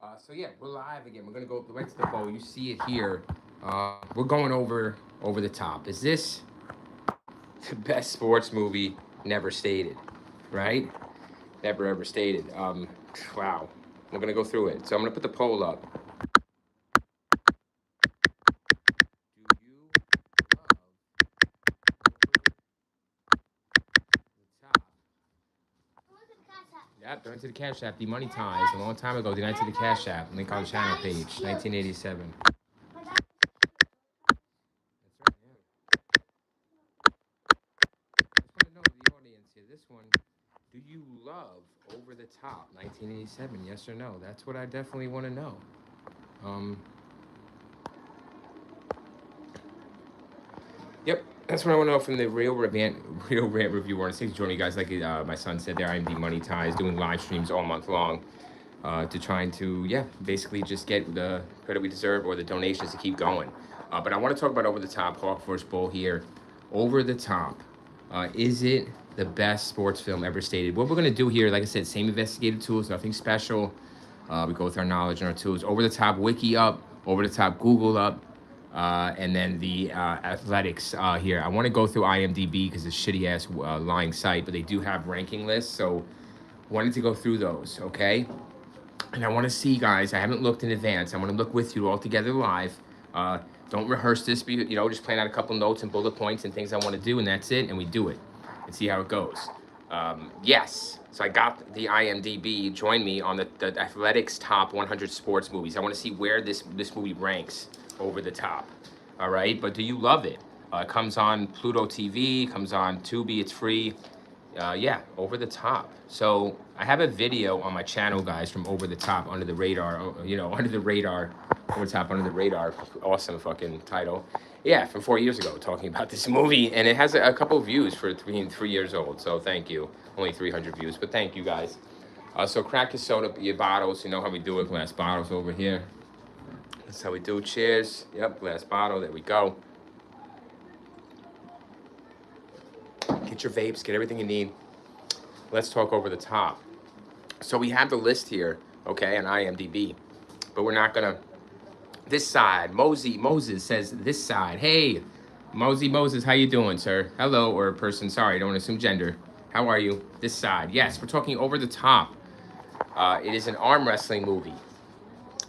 So yeah, we're live again. We're gonna go right to the poll. You see it here. We're going over the top. Is this the best sports movie never stated? Right? Never ever stated. Wow. We're gonna go through it. So I'm gonna put the poll up. Do you love over the top? Yep, donate to the Cash App. Demonetized a long time ago. Donate to the Cash App. Link on the channel page. 1987. That's right. Yeah. I just want to know the audience here. This one. Do you love Over the Top 1987? Yes or no? That's what I definitely want to know. Um, yep, that's what I want to know from the Real Rant Reviewer. And thanks for joining you guys. Like my son said there, IMD Money Ties doing live streams all month long to trying to, yeah, basically just get the credit we deserve or the donations to keep going. But I want to talk about Over the Top, Hawk vs. Bull here. Over the Top. Is it the best sports film ever stated? What we're going to do here, like I said, same investigative tools, nothing special. We go with our knowledge and our tools. Over the Top Wiki up, Over the Top Google up, and then the athletics here. I want to go through IMDb because it's a shitty ass lying site, but they do have ranking lists. So wanted to go through those, okay? And I want to see, guys, I haven't looked in advance. I want to look with you all together live. Don't rehearse this, just plan out a couple notes and bullet points and things I want to do, and that's it, and we do it and see how it goes. Yes, so I got the IMDb. Join me on the Athletics Top 100 Sports Movies. I want to see where this movie ranks over the top. All right, but do you love it? It comes on Pluto TV, comes on Tubi, it's free. Yeah, Over the Top. So I have a video on my channel, guys, from Over the Top, Under the Radar. Under the Radar, Over the Top, Under the Radar. Awesome fucking title. Yeah, from 4 years ago, talking about this movie, and it has a couple of views for being 3 years old. So thank you. Only 300 views, but thank you guys. So crack your soda, your bottles. You know how we do it. Glass bottles over here. That's how we do. Cheers. Yep, glass bottle. There we go. Get your vapes, get everything you need. Let's talk Over the Top. So we have the list here, okay, on IMDb, but we're not gonna. This side, Moses says this side. Hey, Moses, how you doing, sir? Hello, or person. Sorry, don't assume gender. How are you? This side. Yes, we're talking Over the Top. It is an arm wrestling movie.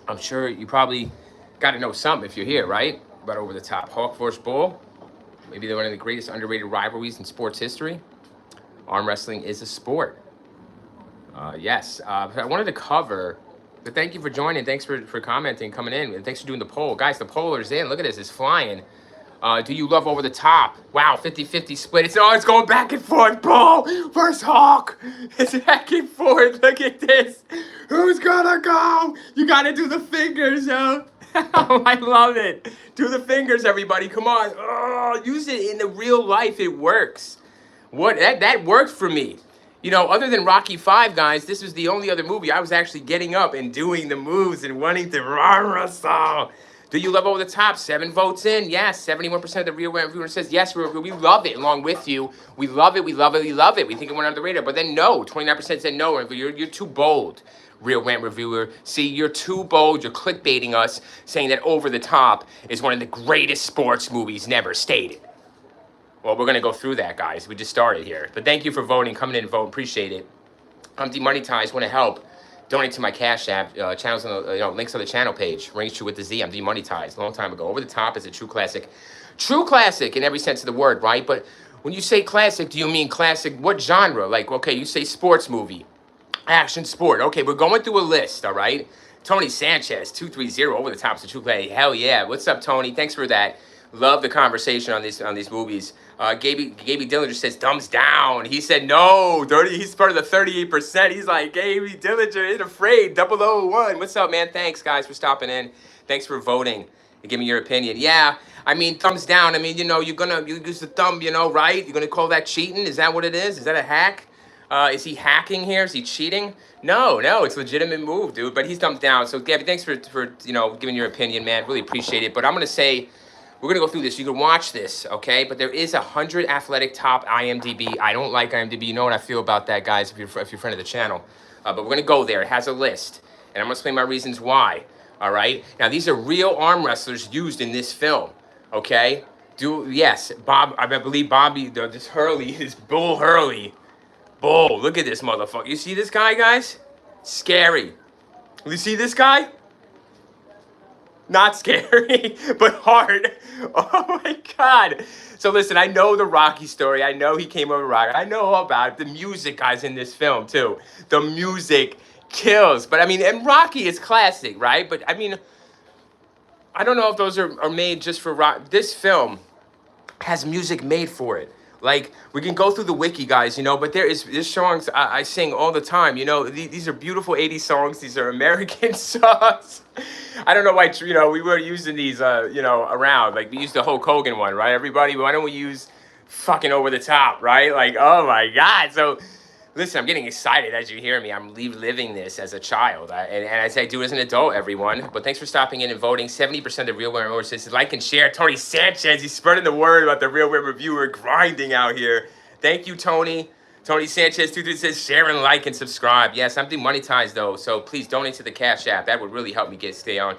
I'm sure you probably got to know something if you're here, right? About Over the Top. Hawk vs. Bull. Maybe they're one of the greatest underrated rivalries in sports history. Arm wrestling is a sport. Yes. I wanted to cover, but thank you for joining. Thanks for commenting, coming in, and thanks for doing the poll. Guys, the poller's in. Look at this. It's flying. Do you love Over the Top? Wow, 50-50 split. It's going back and forth. Bull versus Hawk. It's back and forth. Look at this. Who's gonna go? You gotta do the fingers, yo. Oh, I love it. Do the fingers, everybody. Come on. Oh, use it in the real life. It works. That worked for me. Other than Rocky 5, guys, this was the only other movie I was actually getting up and doing the moves and wanting to wrestle. Do you love Over the Top? 7 votes in. Yes, 71% of the real viewer says yes. We love it along with you. We love it. We love it. We love it. We think it went under the radar. But then no, 29% said no. You're too bold. Real Rant Reviewer. See, you're too bold. You're clickbaiting us, saying that Over the Top is one of the greatest sports movies never stated. Well, we're going to go through that, guys. We just started here. But thank you for voting. Coming in and voting. Appreciate it. I'm demonetized. Want to help? Donate to my Cash App. Channels on the, links on the channel page. Rings true with the Z. I'm demonetized. A long time ago. Over the Top is a true classic. True classic in every sense of the word, right? But when you say classic, do you mean classic? What genre? Like, okay, you say sports movie. Action sport. Okay, we're going through a list, all right? Tony Sanchez, 230, Over the Top is a true play. Hell yeah. What's up, Tony? Thanks for that. Love the conversation on these movies. Gaby Dillinger says thumbs down. He said no. 30. He's part of the 38%. He's like, Gaby Dillinger ain't afraid. 001. What's up, man? Thanks, guys, for stopping in. Thanks for voting and giving your opinion. Yeah, I mean, thumbs down. I mean, you use the thumb, right? You're gonna call that cheating? Is that what it is? Is that a hack? Is he hacking here? Is he cheating? No, it's a legitimate move, dude. But he's thumbs down. So, Gabby, thanks for giving your opinion, man. Really appreciate it. But I'm gonna say, we're gonna go through this. You can watch this, okay? But there is 100 athletic top IMDb. I don't like IMDb. You know what I feel about that, guys. If you're a friend of the channel, but we're gonna go there. It has a list. And I'm going to explain my reasons why. All right? Now, these are real arm wrestlers used in this film. Okay? Yes, Bob, I believe Bobby, this Hurley is Bull Hurley. Bull, look at this motherfucker. You see this guy, guys? Scary. You see this guy? Not scary, but hard. Oh my God. So listen, I know the Rocky story. I know he came over Rocky. I know all about it. The music, guys, in this film, too. The music kills. But I mean, and Rocky is classic, right? But I mean, I don't know if those are made just for rock. This film has music made for it. Like, we can go through the wiki, guys, you know, but there's songs I sing all the time. You know, these are beautiful 80s songs. These are American songs. I don't know why, you know, we were using these, you know, around. Like, we used the Hulk Hogan one, right? Everybody, why don't we use fucking Over the Top, right? Like, oh my God. So, listen, I'm getting excited as you hear me. I'm living this as a child. And as I do as an adult, everyone. But thanks for stopping in and voting. 70% of Real Women says like and share. Tony Sanchez, he's spreading the word about the Real Women reviewer grinding out here. Thank you, Tony. Tony Sanchez 23 says share and like and subscribe. Yes, I'm demonetized though, so please donate to the Cash App. That would really help me stay on.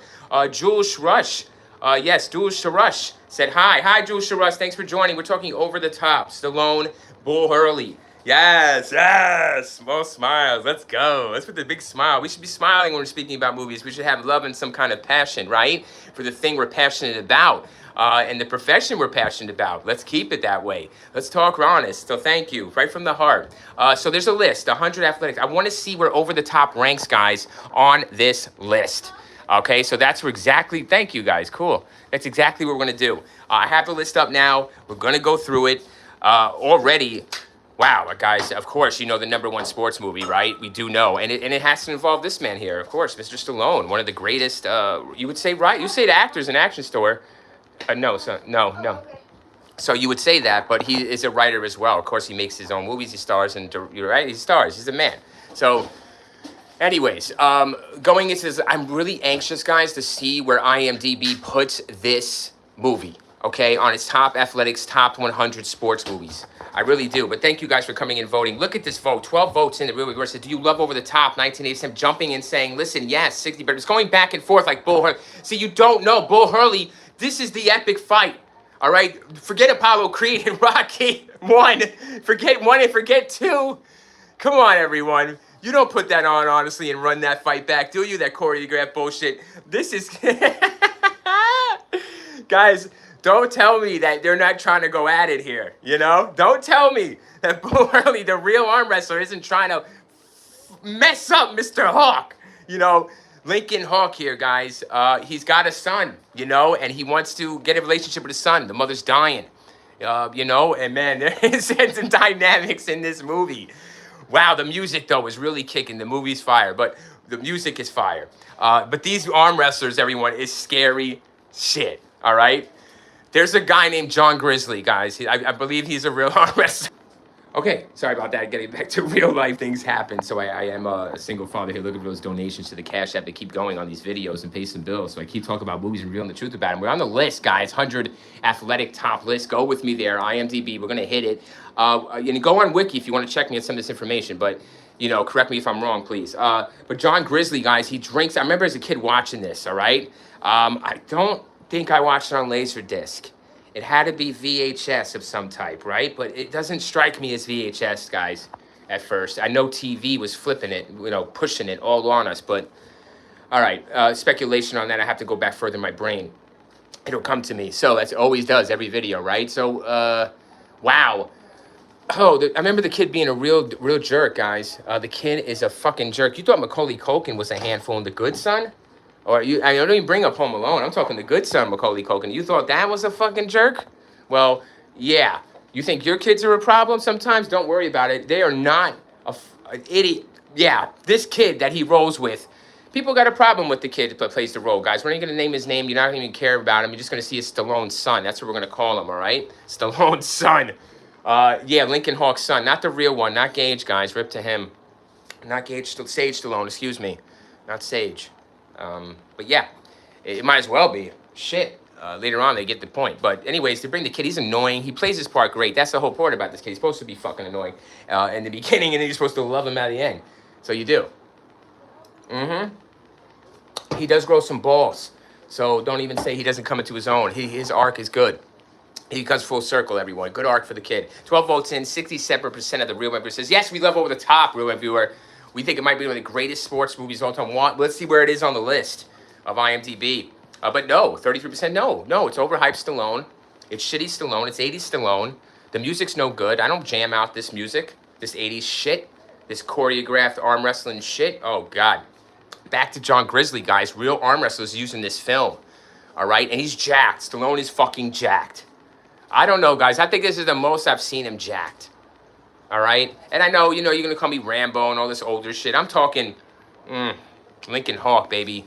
Jules Rush. Yes, Jules Sharush said hi. Hi, Jules Sharush. Thanks for joining. We're talking Over the Top. Stallone, Bull Hurley. Yes, yes, more smiles. Let's go. Let's put the big smile. We should be smiling when we're speaking about movies. We should have love and some kind of passion, right? For the thing we're passionate about and the profession we're passionate about. Let's keep it that way. Let's talk honest. So thank you, right from the heart. So there's a list, 100 athletics. I want to see where Over the Top ranks, guys, on this list. Okay, so that's where exactly, thank you guys, cool. That's exactly what we're going to do. I have the list up now. We're going to go through it already. Wow, guys, of course, you know the #1 sports movie, right? We do know. And it has to involve this man here, of course, Mr. Stallone, one of the greatest, you would say, right? You say the actor's an action star. No. So you would say that, but he is a writer as well. Of course, he makes his own movies. He stars, and you're right, he stars. He's a man. So, anyways, going into this, I'm really anxious, guys, to see where IMDb puts this movie, okay, on its top athletics, top 100 sports movies. I really do. But thank you guys for coming and voting. Look at this vote. 12 votes in the Real Reviewer said, do you love Over the Top? 1987 jumping in saying, listen, yes, 60, but it's going back and forth like Bull Hurley. See, you don't know. Bull Hurley, this is the epic fight. All right? Forget Apollo Creed and Rocky 1. Forget 1 and forget 2. Come on, everyone. You don't put that on, honestly, and run that fight back, do you? That choreographed bullshit. This is... Guys... Don't tell me that they're not trying to go at it here, you know? Don't tell me that Bull Hurley, the real arm wrestler, isn't trying to mess up Mr. Hawk. You know, Lincoln Hawk here, guys. He's got a son, you know, and he wants to get a relationship with his son. The mother's dying, you know, and man, there is some dynamics in this movie. Wow, the music, though, is really kicking. The movie's fire, but the music is fire. But these arm wrestlers, everyone, is scary shit, all right? There's a guy named John Grizzly, guys. I believe he's a real arm wrestler. Okay, sorry about that. Getting back to real life, things happen. So I am a single father here. Look at those donations to the Cash App. They keep going on these videos and pay some bills. So I keep talking about movies and revealing the truth about them. We're on the list, guys. 100 athletic top list. Go with me there. IMDb. We're going to hit it. And go on Wiki if you want to check me on some of this information. But, you know, correct me if I'm wrong, please. But John Grizzly, guys, he drinks. I remember as a kid watching this, all right? I don't think I watched it on Laserdisc. It had to be VHS of some type, right? But it doesn't strike me as VHS, guys, at first. I know TV was flipping it, you know, pushing it all on us. But, all right, speculation on that. I have to go back further in my brain. It'll come to me. So that's always does, every video, right? So, wow. Oh, I remember the kid being a real jerk, guys. The kid is a fucking jerk. You thought Macaulay Culkin was a handful in The Good Son? Or I don't even bring up Home Alone. I'm talking The Good Son, Macaulay Culkin. You thought that was a fucking jerk? Well, yeah. You think your kids are a problem sometimes? Don't worry about it. They are not an idiot. Yeah, this kid that he rolls with, people got a problem with the kid that plays the role, guys. We're not going to name his name. You're not going to even care about him. You're just going to see his Stallone's son. That's what we're going to call him, all right? Stallone's son. Yeah, Lincoln Hawk's son. Not the real one. Not Gage, guys. Rip to him. Not Gage. Sage Stallone, excuse me. Not Sage. But yeah, it might as well be. Shit. Later on, they get the point. But anyways, to bring the kid, he's annoying. He plays his part great. That's the whole part about this kid. He's supposed to be fucking annoying in the beginning, and then you're supposed to love him at the end. So you do. Mm-hmm. he does grow some balls. So don't even say he doesn't come into his own. His arc is good. He comes full circle, everyone. Good arc for the kid. 12 votes in, 67% of the Real Reviewer says, yes, we love Over the Top, Real Reviewer. We think it might be one of the greatest sports movies of all time. Let's see where it is on the list of IMDb. But no, 33% no. No, it's overhyped Stallone. It's shitty Stallone. It's 80s Stallone. The music's no good. I don't jam out this music, this 80s shit, this choreographed arm wrestling shit. Oh, God. Back to John Grizzly, guys. Real arm wrestlers using this film. All right? And he's jacked. Stallone is fucking jacked. I don't know, guys. I think this is the most I've seen him jacked. All right? And I know, you're going to call me Rambo and all this older shit. I'm talking Lincoln Hawk, baby.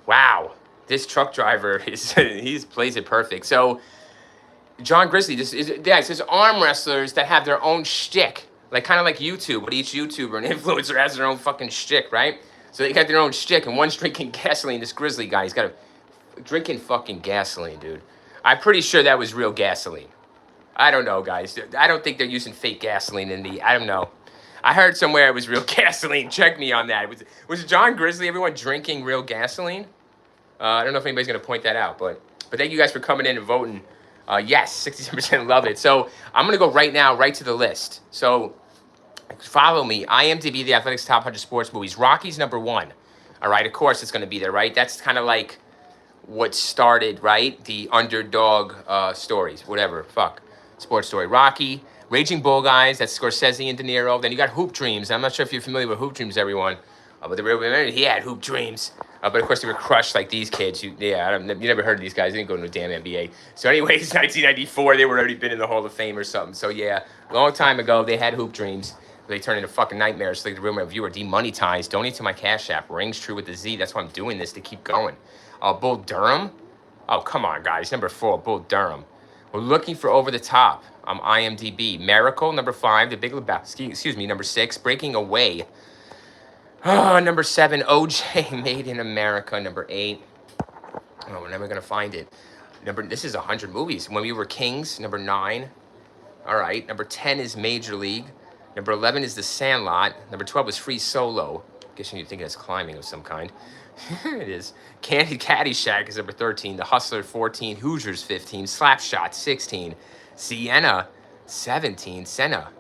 Wow. This truck driver, he plays it perfect. So, John Grizzly, there's arm wrestlers that have their own shtick. Like, kind of like YouTube, but each YouTuber and influencer has their own fucking shtick, right? So they got their own shtick, and one's drinking gasoline. This Grizzly guy, he's got drinking fucking gasoline, dude. I'm pretty sure that was real gasoline. I don't know, guys. I don't think they're using fake gasoline I don't know. I heard somewhere it was real gasoline. Check me on that. Was John Grizzly, everyone drinking real gasoline? I don't know if anybody's going to point that out, but thank you guys for coming in and voting. Yes, 67% love it. So I'm going to go right now, right to the list. So follow me. IMDb, The Athletic's Top 100 Sports Movies. Rocky's number 1. All right, of course it's going to be there, right? That's kind of like what started, right? The underdog stories, whatever, sports story. Rocky, Raging Bull, guys, that's Scorsese and De Niro. Then you got Hoop Dreams. I'm not sure if you're familiar with Hoop Dreams, everyone. But he had Hoop Dreams. But of course, they were crushed like these kids. You never heard of these guys. They didn't go to a damn NBA. So anyways, 1994, they were already been in the Hall of Fame or something. So yeah, a long time ago, they had Hoop Dreams. They turned into fucking nightmares. Like the Real Reviewer, demonetized. Donate to my Cash App. Rings true with the Z. That's why I'm doing this, to keep going. Bull Durham. Oh, come on, guys. Number 4, Bull Durham. We're looking for Over the Top. IMDb. Miracle, number 5. The Big Lebowski, number 6. Breaking Away. Number 7. OJ, Made in America, number 8. Oh, we're never going to find it. This is 100 movies. When We Were Kings, number 9. All right. Number 10 is Major League. Number 11 is The Sandlot. Number 12 is Free Solo. I guess you're thinking it's climbing of some kind. It is. Caddyshack is number 13. The Hustler, 14. Hoosiers, 15. Slapshot, 16. Sienna, 17. Senna.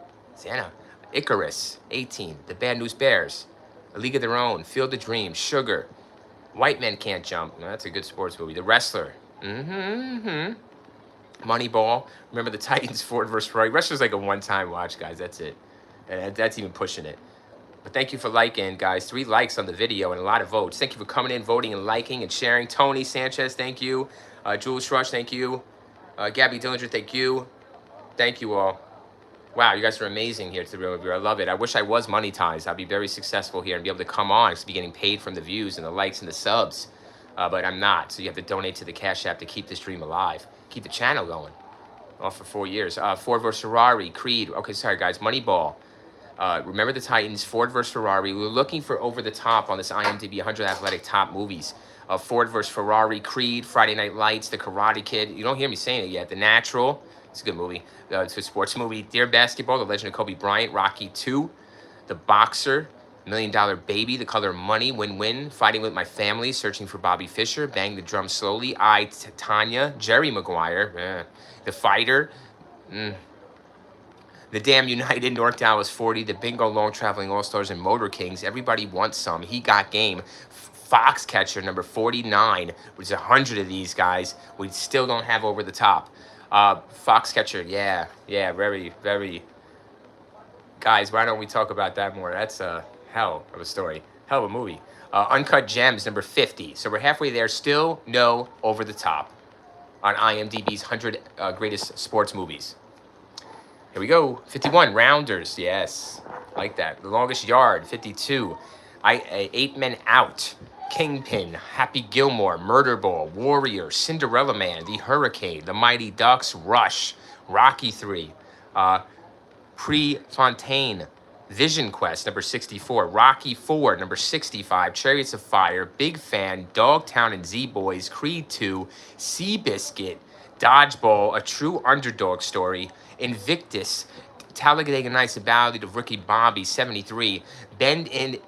Icarus, 18. The Bad News Bears. A League of Their Own. Field of Dreams. Sugar. White Men Can't Jump. No, that's a good sports movie. The Wrestler. Moneyball. Remember the Titans, Ford vs. Ferrari. Wrestler's like a one-time watch, guys. That's it. And that's even pushing it. But thank you for liking, guys. 3 likes on the video and a lot of votes. Thank you for coming in, voting, and liking and sharing. Tony Sanchez, thank you. Jules Rush, thank you. Gabby Dillinger, thank you. Thank you all. Wow, you guys are amazing here to the Real Reviewer. I love it. I wish I was monetized. I'd be very successful here and be able to come on and be getting paid from the views and the likes and the subs. But I'm not. So you have to donate to the Cash App to keep this dream alive. Keep the channel going. All for 4 years. Ford vs. Ferrari, Creed. Okay, sorry, guys. Moneyball. Remember the Titans, Ford vs. Ferrari. We were looking for Over the Top on this IMDb 100 Athletic Top Movies. Ford vs. Ferrari, Creed, Friday Night Lights, The Karate Kid. You don't hear me saying it yet. The Natural. It's a good movie. It's a sports movie. Dear Basketball, The Legend of Kobe Bryant, Rocky 2. The Boxer, $1 Million Baby, The Color of Money, Win-Win, Fighting with My Family, Searching for Bobby Fischer, Bang the Drum Slowly, Tanya, Jerry Maguire, The Fighter, The Damn United, North Dallas 40, The Bingo Long Traveling All-Stars, and Motor Kings. Everybody wants some. He Got Game. Foxcatcher, number 49, which is 100 of these guys. We still don't have Over the Top. Foxcatcher, yeah, very, very. Guys, why don't we talk about that more? That's a hell of a story. Hell of a movie. Uncut Gems, number 50. So we're halfway there. Still no Over the Top on IMDb's 100 greatest sports movies. Here we go. 51, Rounders. Yes, like that. The Longest Yard, 52. 8 Men Out. Kingpin, Happy Gilmore, Murder Ball, Warrior, Cinderella Man, The Hurricane, The Mighty Ducks, Rush, Rocky 3, Prefontaine, Vision Quest, number 64, Rocky 4, number 65, Chariots of Fire, Big Fan, Dogtown and Z-Boys, Creed 2, Seabiscuit, Dodgeball, A True Underdog Story, Invictus, Talladega Nights, The Ballad of Ricky Bobby, 73. Bend It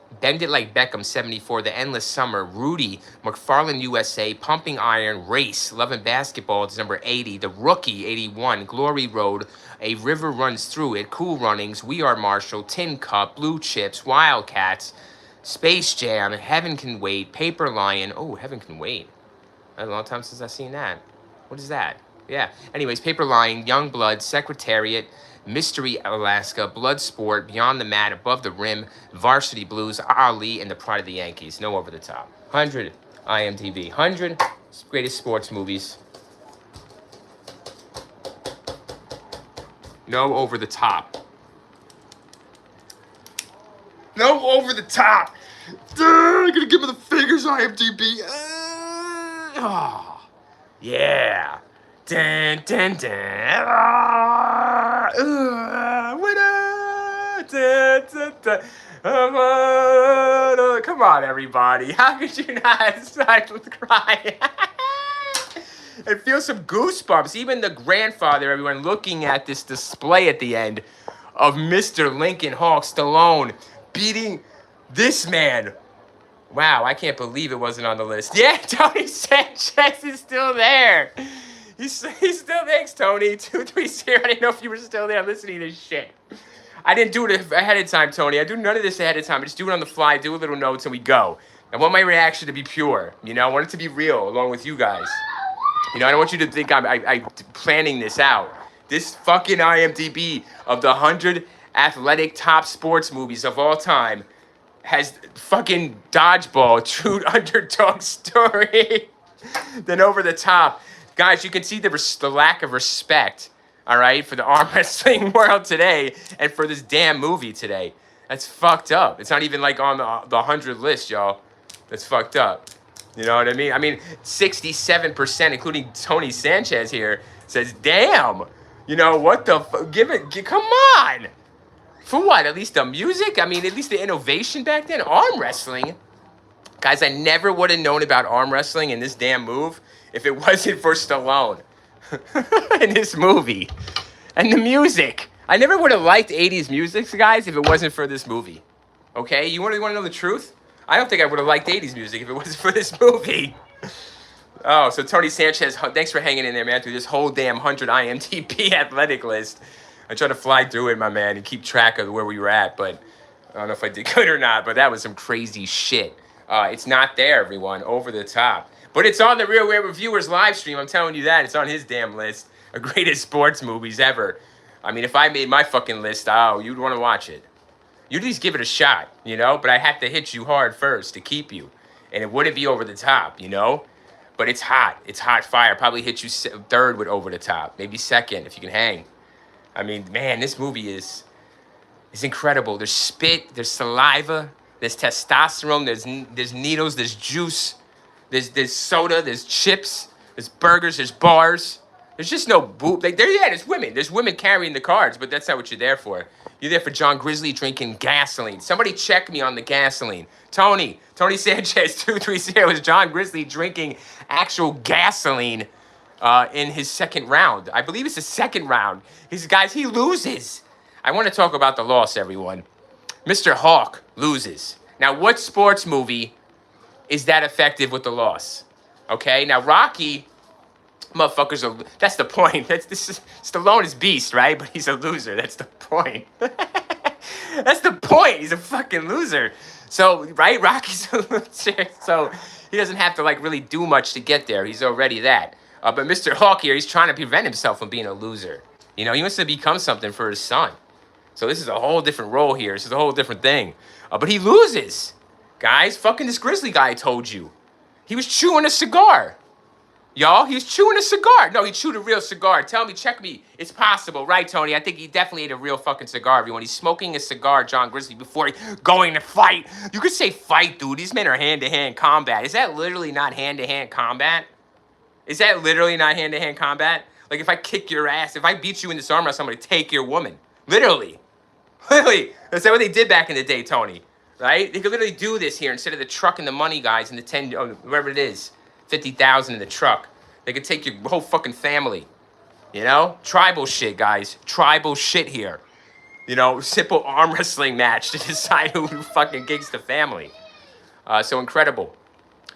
Like Beckham, 74. The Endless Summer, Rudy, McFarland USA, Pumping Iron, Race, Love and Basketball, it's number 80. The Rookie, 81. Glory Road, A River Runs Through It, Cool Runnings, We Are Marshall, Tin Cup, Blue Chips, Wildcats, Space Jam, Heaven Can Wait, Paper Lion. Oh, Heaven Can Wait. A long time since I've seen that. What is that? Yeah. Anyways, Paper Lion, Young Blood, Secretariat, Mystery Alaska, Bloodsport, Beyond the Mat, Above the Rim, Varsity Blues, Ali, and The Pride of the Yankees. No over the top. 100 IMDb. 100 greatest sports movies. No over the top. No over the top. I'm gonna give me the fingers, IMDb. Oh, yeah. Dun, dun, dun. Winner. Dun, dun, dun. Come on, everybody. How could you not start with crying? And feel some goosebumps. Even the grandfather, everyone, looking at this display at the end of Mr. Lincoln Hawk Stallone beating this man. Wow, I can't believe it wasn't on the list. Yeah, Tony Sanchez is still there. He's still thanks, Tony. 230. I didn't know if you were still there listening to this shit. I didn't do it ahead of time, Tony. I do none of this ahead of time. I just do it on the fly, do a little notes, and we go. I want my reaction to be pure. You know, I want it to be real along with you guys. You know, I don't want you to think I'm planning this out. This fucking IMDb of the 100 athletic top sports movies of all time has fucking Dodgeball, True Underdog Story, then Over the Top. Guys, you can see the lack of respect, all right, for the arm wrestling world today and for this damn movie today. That's fucked up. It's not even like on the 100 list, y'all. That's fucked up. You know what I mean? I mean, 67%, including Tony Sanchez here, says, damn. You know, what the come on. For what? At least the music? I mean, at least the innovation back then? Arm wrestling. Guys, I never would have known about arm wrestling in this damn move if it wasn't for Stallone in this movie. And the music. I never would have liked 80s music, guys, if it wasn't for this movie. Okay? You want to know the truth? I don't think I would have liked 80s music if it wasn't for this movie. Oh, so Tony Sanchez, thanks for hanging in there, man, through this whole damn 100 IMDb athletic list. I tried to fly through it, my man, and keep track of where we were at, but I don't know if I did good or not, but that was some crazy shit. It's not there, everyone. Over the Top. But it's on the Real Weird Reviewers live stream. I'm telling you that. It's on his damn list of greatest sports movies ever. I mean, if I made my fucking list, oh, you'd want to watch it. You'd at least give it a shot, you know? But I have to hit you hard first to keep you. And it wouldn't be Over the Top, you know? But it's hot. It's hot fire. Probably hit you third with Over the Top. Maybe second if you can hang. I mean, man, this movie is incredible. There's spit, there's saliva, there's testosterone, there's needles, there's juice, there's soda, there's chips, there's burgers, there's bars. There's just no boob. Like there's women. There's women carrying the cards, but that's not what you're there for. You're there for John Grizzly drinking gasoline. Somebody check me on the gasoline. Tony Sanchez 230 is John Grizzly drinking actual gasoline in his second round. I believe it's the second round. He loses. I want to talk about the loss, everyone. Mr. Hawk loses. Now, what sports movie is that effective with the loss? Okay, now Rocky, motherfuckers that's the point. Stallone is beast, right? But he's a loser. That's the point. That's the point. He's a fucking loser. So, right? Rocky's a loser. So he doesn't have to really do much to get there. He's already that. But Mr. Hawk here, he's trying to prevent himself from being a loser. You know, he wants to become something for his son. So this is a whole different role here. This is a whole different thing. But he loses. Guys, fucking this Grizzly guy I told you. He was chewing a cigar. Y'all, he was chewing a cigar. No, he chewed a real cigar. Tell me, check me. It's possible, right, Tony? I think he definitely ate a real fucking cigar, everyone. He's smoking a cigar, John Grizzly, before going to fight. You could say fight, dude. These men are hand-to-hand combat. Is that literally not hand-to-hand combat? Is that literally not hand-to-hand combat? Like, if I kick your ass, if I beat you in this arm wrestle, I'm going to take your woman. Literally. Literally. That's what they did back in the day, Tony. Right? They could literally do this here instead of the truck and the money, guys, and the 10, whatever it is. 50,000 in the truck. They could take your whole fucking family. You know? Tribal shit, guys. Tribal shit here. You know, simple arm wrestling match to decide who fucking gigs the family. So incredible.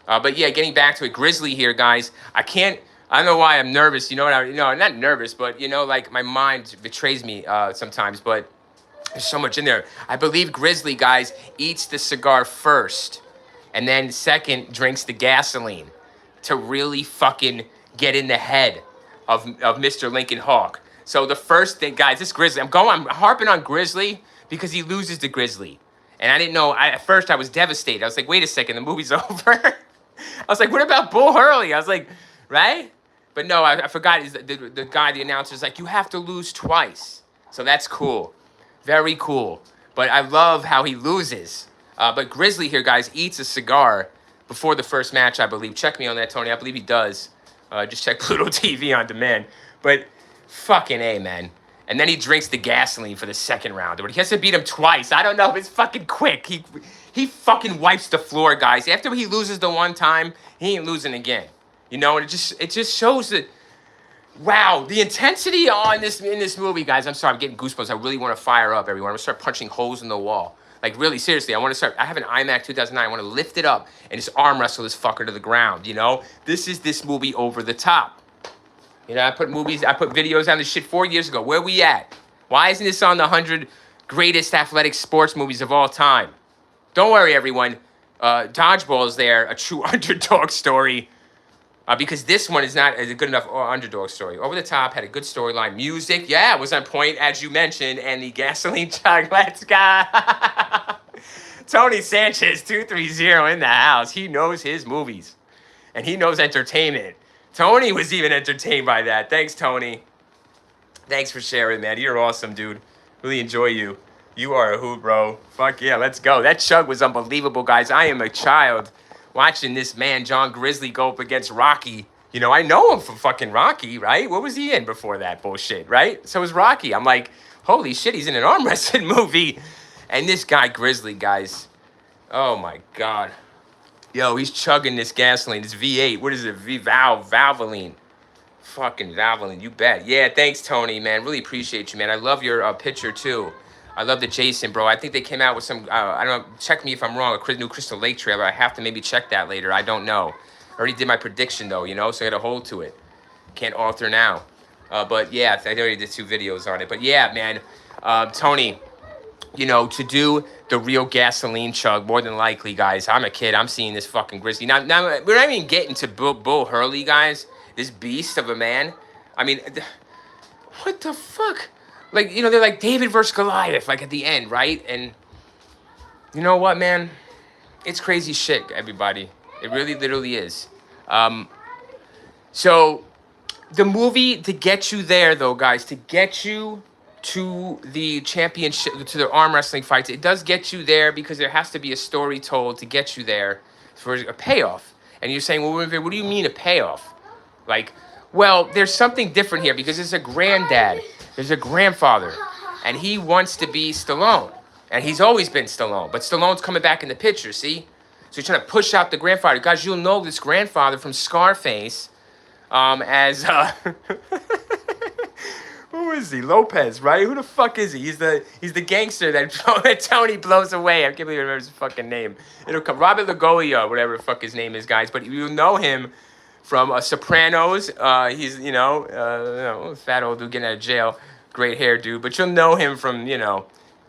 But yeah, getting back to it, Grizzly here, guys. I don't know why I'm nervous. You know what? I'm not nervous, but you know, like my mind betrays me sometimes. But there's so much in there. I believe Grizzly, guys, eats the cigar first, and then second drinks the gasoline to really fucking get in the head of Mr. Lincoln Hawk. So the first thing, guys, this Grizzly, I'm harping on Grizzly because he loses to Grizzly. And I didn't know, at first I was devastated. I was like, wait a second, the movie's over. I was like, what about Bull Hurley? I was like, right? But no, I forgot, the guy, the announcer's like, you have to lose twice. So that's cool. Very cool. But I love how he loses. But Grizzly here, guys, eats a cigar before the first match, I believe. Check me on that, Tony. I believe he does. Just check Pluto TV on demand. But fucking A, man. And then he drinks the gasoline for the second round. But he has to beat him twice. I don't know if it's fucking quick. He fucking wipes the floor, guys. After he loses the one time, he ain't losing again. You know, and it just shows that, wow, the intensity in this movie, guys. I'm sorry, I'm getting goosebumps. I really want to fire up, everyone. I'm going to start punching holes in the wall. Like, really, seriously, I have an iMac 2009. I want to lift it up and just arm wrestle this fucker to the ground, you know? This is this movie over the top. You know, I put videos on this shit 4 years ago. Where we at? Why isn't this on the 100 greatest athletic sports movies of all time? Don't worry, everyone. Dodgeball is there, a true underdog story. Because this one is not a good enough underdog story. Over the Top had a good storyline. Music, yeah, it was on point, as you mentioned. And the gasoline chug, let's go. Tony Sanchez, 230 in the house. He knows his movies. And he knows entertainment. Tony was even entertained by that. Thanks, Tony. Thanks for sharing, man. You're awesome, dude. Really enjoy you. You are a hoot, bro. Fuck yeah, let's go. That chug was unbelievable, guys. I am a child watching this man, John Grizzly, go up against Rocky. You know, I know him from fucking Rocky, right? What was he in before that bullshit, right? So was Rocky. I'm like, holy shit, he's in an arm wrestling movie. And this guy, Grizzly, guys. Oh, my God. Yo, he's chugging this gasoline. This V8. What is it? Valvoline. Fucking Valvoline. You bet. Yeah, thanks, Tony, man. Really appreciate you, man. I love your picture, too. I love the Jason, bro. I think they came out with some, I don't know, check me if I'm wrong, a new Crystal Lake trailer. I have to maybe check that later. I don't know. I already did my prediction, though, you know, so I got to hold to it. Can't alter now. But, yeah, I already did 2 videos on it. But, yeah, man, Tony, you know, to do the real gasoline chug, more than likely, guys, I'm a kid. I'm seeing this fucking Grizzly. Now we're not even getting to Bull Hurley, guys, this beast of a man. I mean, what the fuck? Like, you know, they're like David versus Goliath, like at the end, right? And you know what, man? It's crazy shit, everybody. It really, literally is. So the movie, to get you there, though, guys, to get you to the championship, to the arm wrestling fights, it does get you there because there has to be a story told to get you there for a payoff. And you're saying, well, what do you mean a payoff? Like, well, there's something different here because there's a granddad. There's a grandfather, and he wants to be Stallone, and he's always been Stallone, but Stallone's coming back in the picture, see? So he's trying to push out the grandfather. Guys, you'll know this grandfather from Scarface as, who is he? Lopez, right? Who the fuck is he? He's the gangster that Tony blows away. I can't believe I remember his fucking name. It'll come, Robert Lagoya, whatever the fuck his name is, guys, but you'll know him from Sopranos. He's, you know, fat old dude getting out of jail. Great hair dude. But you'll know him from, you know,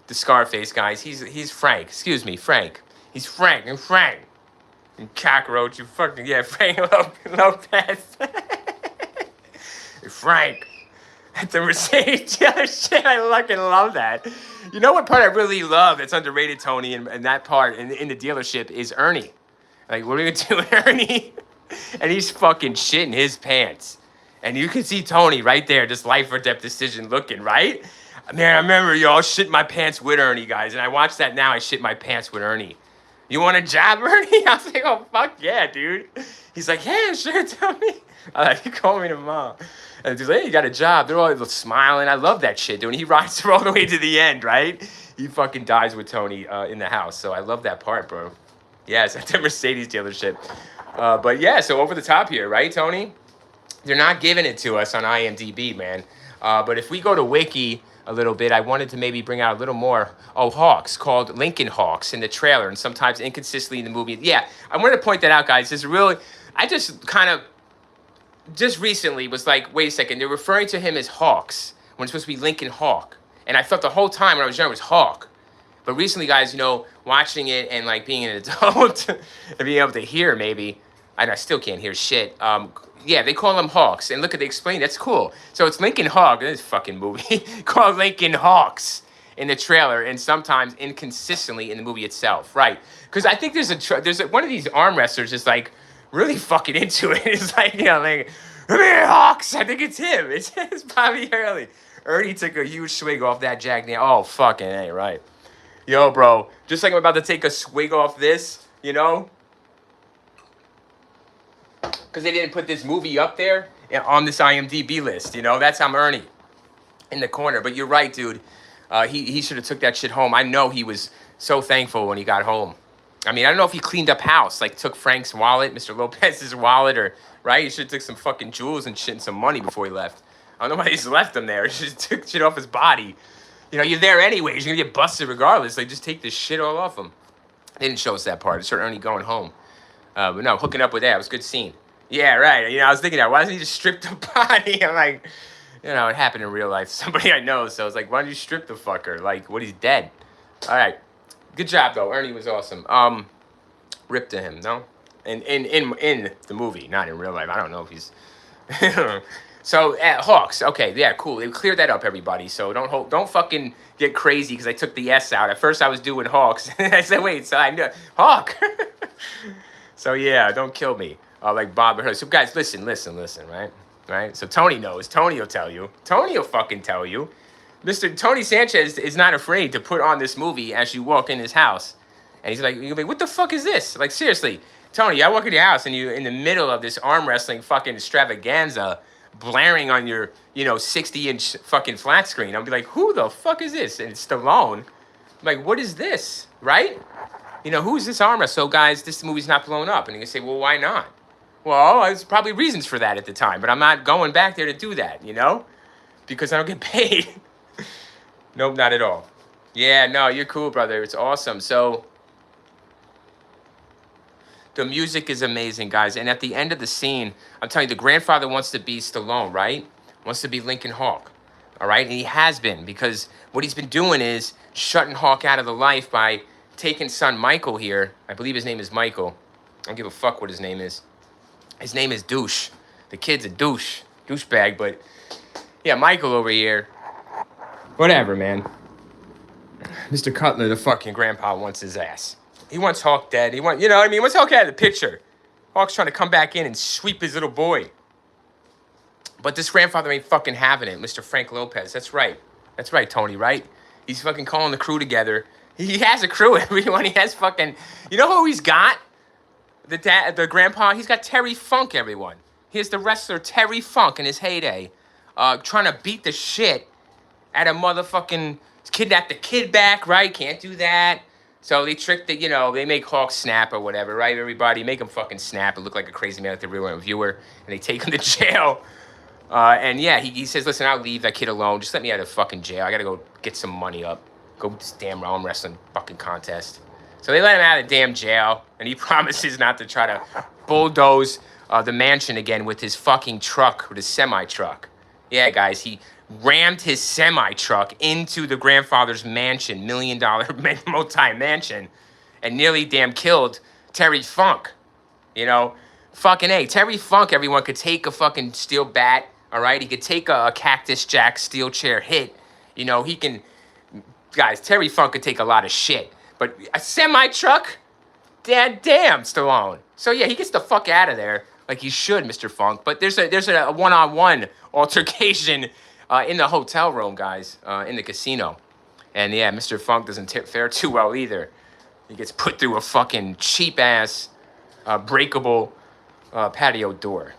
the Scarface guys. He's Frank. Excuse me, Frank. He's Frank. And Frank. And Cockroach. You fucking, yeah, Frank Lopez. Frank. At the Mercedes dealership. I fucking love that. You know what part I really love that's underrated, Tony, and that part in the dealership is Ernie. Like, what are we going to do with Ernie? And he's fucking shitting his pants. And you can see Tony right there, just life or death decision looking, right? Man, I remember y'all shit my pants with Ernie, guys. And I watch that now, I shit my pants with Ernie. You want a job, Ernie? I was like, oh, fuck yeah, dude. He's like, yeah, sure, Tony. He called me tomorrow. And he's like, hey, you got a job. They're all smiling. I love that shit, dude. And he rides her all the way to the end, right? He fucking dies with Tony in the house. So I love that part, bro. Yeah, it's at the Mercedes dealership. But yeah, so over the top here, right, Tony? They're not giving it to us on IMDb, man. But if we go to Wiki, a little bit. I wanted to maybe bring out a little more. Oh, Hawks, called Lincoln Hawks in the trailer, and sometimes inconsistently in the movie. Yeah, I wanted to point that out, guys. This really, I just kind of, just recently was like, wait a second, they're referring to him as Hawks when it's supposed to be Lincoln Hawk. And I thought the whole time when I was young it was Hawk. But recently, guys, you know, watching it and like being an adult and being able to hear maybe, and I still can't hear shit. Yeah, they call them Hawks. And look at they explain, that's cool. So it's Lincoln Hawk, this fucking movie, called Lincoln Hawks in the trailer and sometimes inconsistently in the movie itself. Right. Because I think there's one of these arm wrestlers is like really fucking into it. It's like, you know, like, Hawks. I think it's him. It's Bobby Hurley. Ernie took a huge swig off that Jack Daniels. Oh, fucking A, right. Yo, bro, just like I'm about to take a swig off this, you know? Because they didn't put this movie up there on this IMDb list, you know? That's I'm Ernie in the corner. But you're right, dude. He should have took that shit home. I know he was so thankful when he got home. I mean, I don't know if he cleaned up house, like took Frank's wallet, Mr. Lopez's wallet, or, right? He should have took some fucking jewels and shit and some money before he left. I don't know why he's left them there. He should have took shit off his body. You know, you're there anyways. You're going to get busted regardless. Like, just take this shit all off him. They didn't show us that part. It showed Ernie going home. But no, hooking up with that. It was a good scene. Yeah, right. You know, I was thinking that. Why doesn't he just strip the body? I'm like, you know, it happened in real life. Somebody I know. So I was like, why don't you strip the fucker? Like, what, he's dead. All right. Good job, though. Ernie was awesome. Rip to him, no? In the movie, not in real life. I don't know if he's... So, Hawks. Okay, yeah, cool. They cleared that up, everybody. So don't fucking get crazy because I took the S out. At first, I was doing Hawks. I said, wait, so I knew... Hawk! So, yeah, don't kill me. Like Bob Hurley. So, guys, listen, right? Right? So, Tony knows. Tony will tell you. Tony will fucking tell you. Mr. Tony Sanchez is not afraid to put on this movie as you walk in his house. And he's like, you'll be like, what the fuck is this? Like, seriously, Tony, I walk in your house and you're in the middle of this arm wrestling fucking extravaganza blaring on your, you know, 60-inch fucking flat screen. I'll be like, who the fuck is this? And it's Stallone. I'm like, what is this? Right? You know, who's this arm wrestler? So, guys, this movie's not blown up. And you can say, well, why not? Well, there's probably reasons for that at the time. But I'm not going back there to do that, you know? Because I don't get paid. Nope, not at all. Yeah, no, you're cool, brother. It's awesome. So... the music is amazing, guys. And at the end of the scene, I'm telling you, the grandfather wants to be Stallone, right? Wants to be Lincoln Hawk, all right? And he has been, because what he's been doing is shutting Hawk out of the life by taking son Michael here. I believe his name is Michael. I don't give a fuck what his name is. His name is Douche. The kid's a douchebag, but yeah, Michael over here. Whatever, man. Mr. Cutler, the fucking grandpa, wants his ass. He wants Hawk dead. You know what I mean? He wants Hawk out of the picture. Hawk's trying to come back in and sweep his little boy. But this grandfather ain't fucking having it, Mr. Frank Lopez. That's right. That's right, Tony, right? He's fucking calling the crew together. He has a crew, everyone. He has fucking... You know who he's got? The grandpa? He's got Terry Funk, everyone. He has the wrestler Terry Funk in his heyday. Trying to beat the shit out of motherfucking... Kidnap the kid back, right? Can't do that. So they trick the, you know, they make Hawk snap or whatever, right, everybody? Make him fucking snap and look like a crazy man at the real viewer. And they take him to jail. And yeah, he says, listen, I'll leave that kid alone. Just let me out of fucking jail. I got to go get some money up. Go to this damn arm wrestling fucking contest. So they let him out of the damn jail. And he promises not to try to bulldoze the mansion again with his fucking truck, with his semi-truck. Yeah, guys, he rammed his semi-truck into the grandfather's mansion, $1 million multi-mansion, and nearly damn killed Terry Funk. You know, fucking A. Terry Funk, everyone, could take a fucking steel bat, all right? He could take a Cactus Jack steel chair hit. You know, he can... Guys, Terry Funk could take a lot of shit. But a semi-truck? Damn, Stallone. So, yeah, he gets the fuck out of there like he should, Mr. Funk. But there's a one-on-one altercation in the hotel room, guys, in the casino. And, yeah, Mr. Funk doesn't fare too well either. He gets put through a fucking cheap-ass, breakable patio door.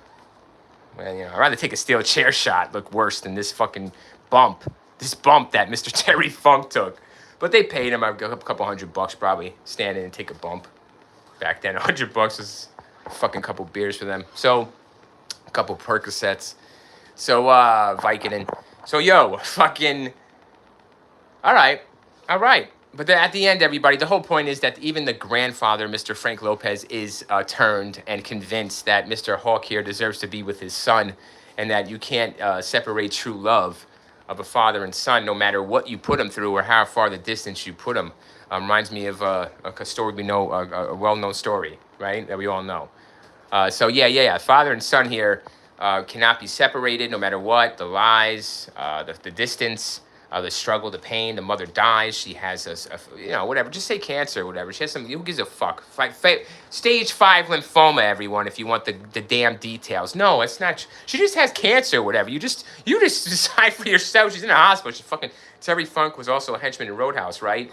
Well, you know, I'd rather take a steel chair shot look worse than this fucking bump. This bump that Mr. Terry Funk took. But they paid him a couple $100 probably. Stand in and take a bump. Back then, $100 was a fucking couple beers for them. So, a couple Percocets. So, Vicodin. So, yo, fucking... All right. All right. But then at the end, everybody, the whole point is that even the grandfather, Mr. Frank Lopez, is turned and convinced that Mr. Hawk here deserves to be with his son, and that you can't separate true love of a father and son, no matter what you put them through or how far the distance you put them. Reminds me of a story we know, a well-known story, right, that we all know. So yeah. Father and son here cannot be separated, no matter what. The lies, the distance, the struggle, the pain. The mother dies. She has whatever. Just say cancer, or whatever. She has some. Who gives a fuck? Stage 5 lymphoma, everyone. If you want the damn details. No, it's not. She just has cancer, or whatever. You just decide for yourself. She's in a hospital. She fucking. Terry Funk was also a henchman in Roadhouse, right?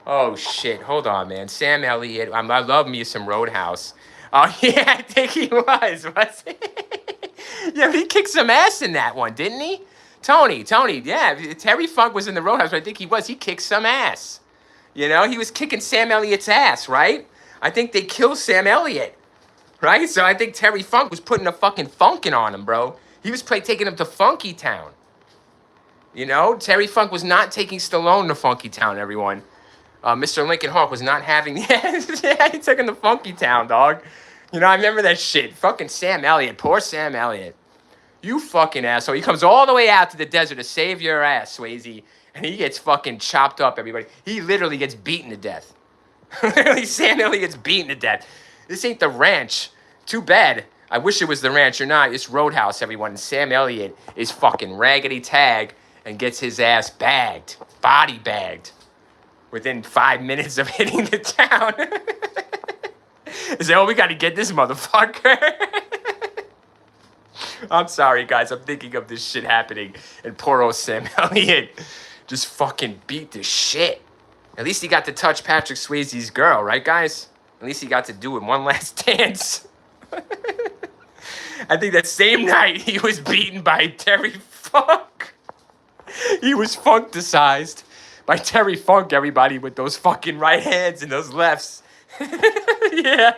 Oh shit! Hold on, man. Sam Elliott. I love me some Roadhouse. Oh yeah, I think he was he? Yeah, but he kicked some ass in that one, didn't he? Tony, yeah. Terry Funk was in the Roadhouse, but I think he was. He kicked some ass. You know, he was kicking Sam Elliott's ass, right? I think they killed Sam Elliott, right? So I think Terry Funk was putting a fucking funkin' on him, bro. He was taking him to Funky Town. You know, Terry Funk was not taking Stallone to Funky Town, everyone. Mr. Lincoln Hawk was not having... Yeah, he took him to Funky Town, dog. You know, I remember that shit. Fucking Sam Elliott. Poor Sam Elliott. You fucking asshole. He comes all the way out to the desert to save your ass, Swayze. And he gets fucking chopped up, everybody. He literally gets beaten to death. Literally, Sam Elliott gets beaten to death. This ain't the ranch. Too bad. I wish it was the ranch or not. It's Roadhouse, everyone. And Sam Elliott is fucking raggedy tag and gets his ass bagged. Body bagged. Within 5 minutes of hitting the town. They say, oh, we got to get this motherfucker. I'm sorry, guys. I'm thinking of this shit happening. And poor old Sam Elliott just fucking beat the shit. At least he got to touch Patrick Swayze's girl, right, guys? At least he got to do it one last dance. I think that same night he was beaten by Terry Funk. He was funkicized by Terry Funk, everybody, with those fucking right hands and those lefts. Yeah.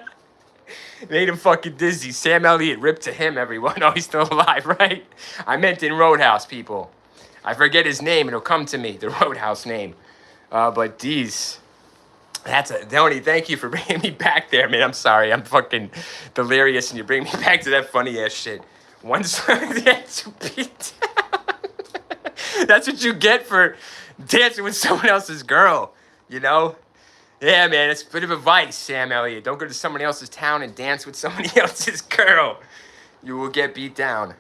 Made him fucking dizzy. Sam Elliott ripped to him, everyone. Oh, he's still alive, right? I meant in Roadhouse, people. I forget his name. It'll come to me, the Roadhouse name. But geez. Tony, thank you for bringing me back there, man. I'm sorry. I'm fucking delirious, and you bring me back to that funny-ass shit. One song to beat down. That's what you get for dancing with someone else's girl, you know? Yeah, man, it's a bit of advice, Sam Elliott. Don't go to someone else's town and dance with somebody else's girl. You will get beat down.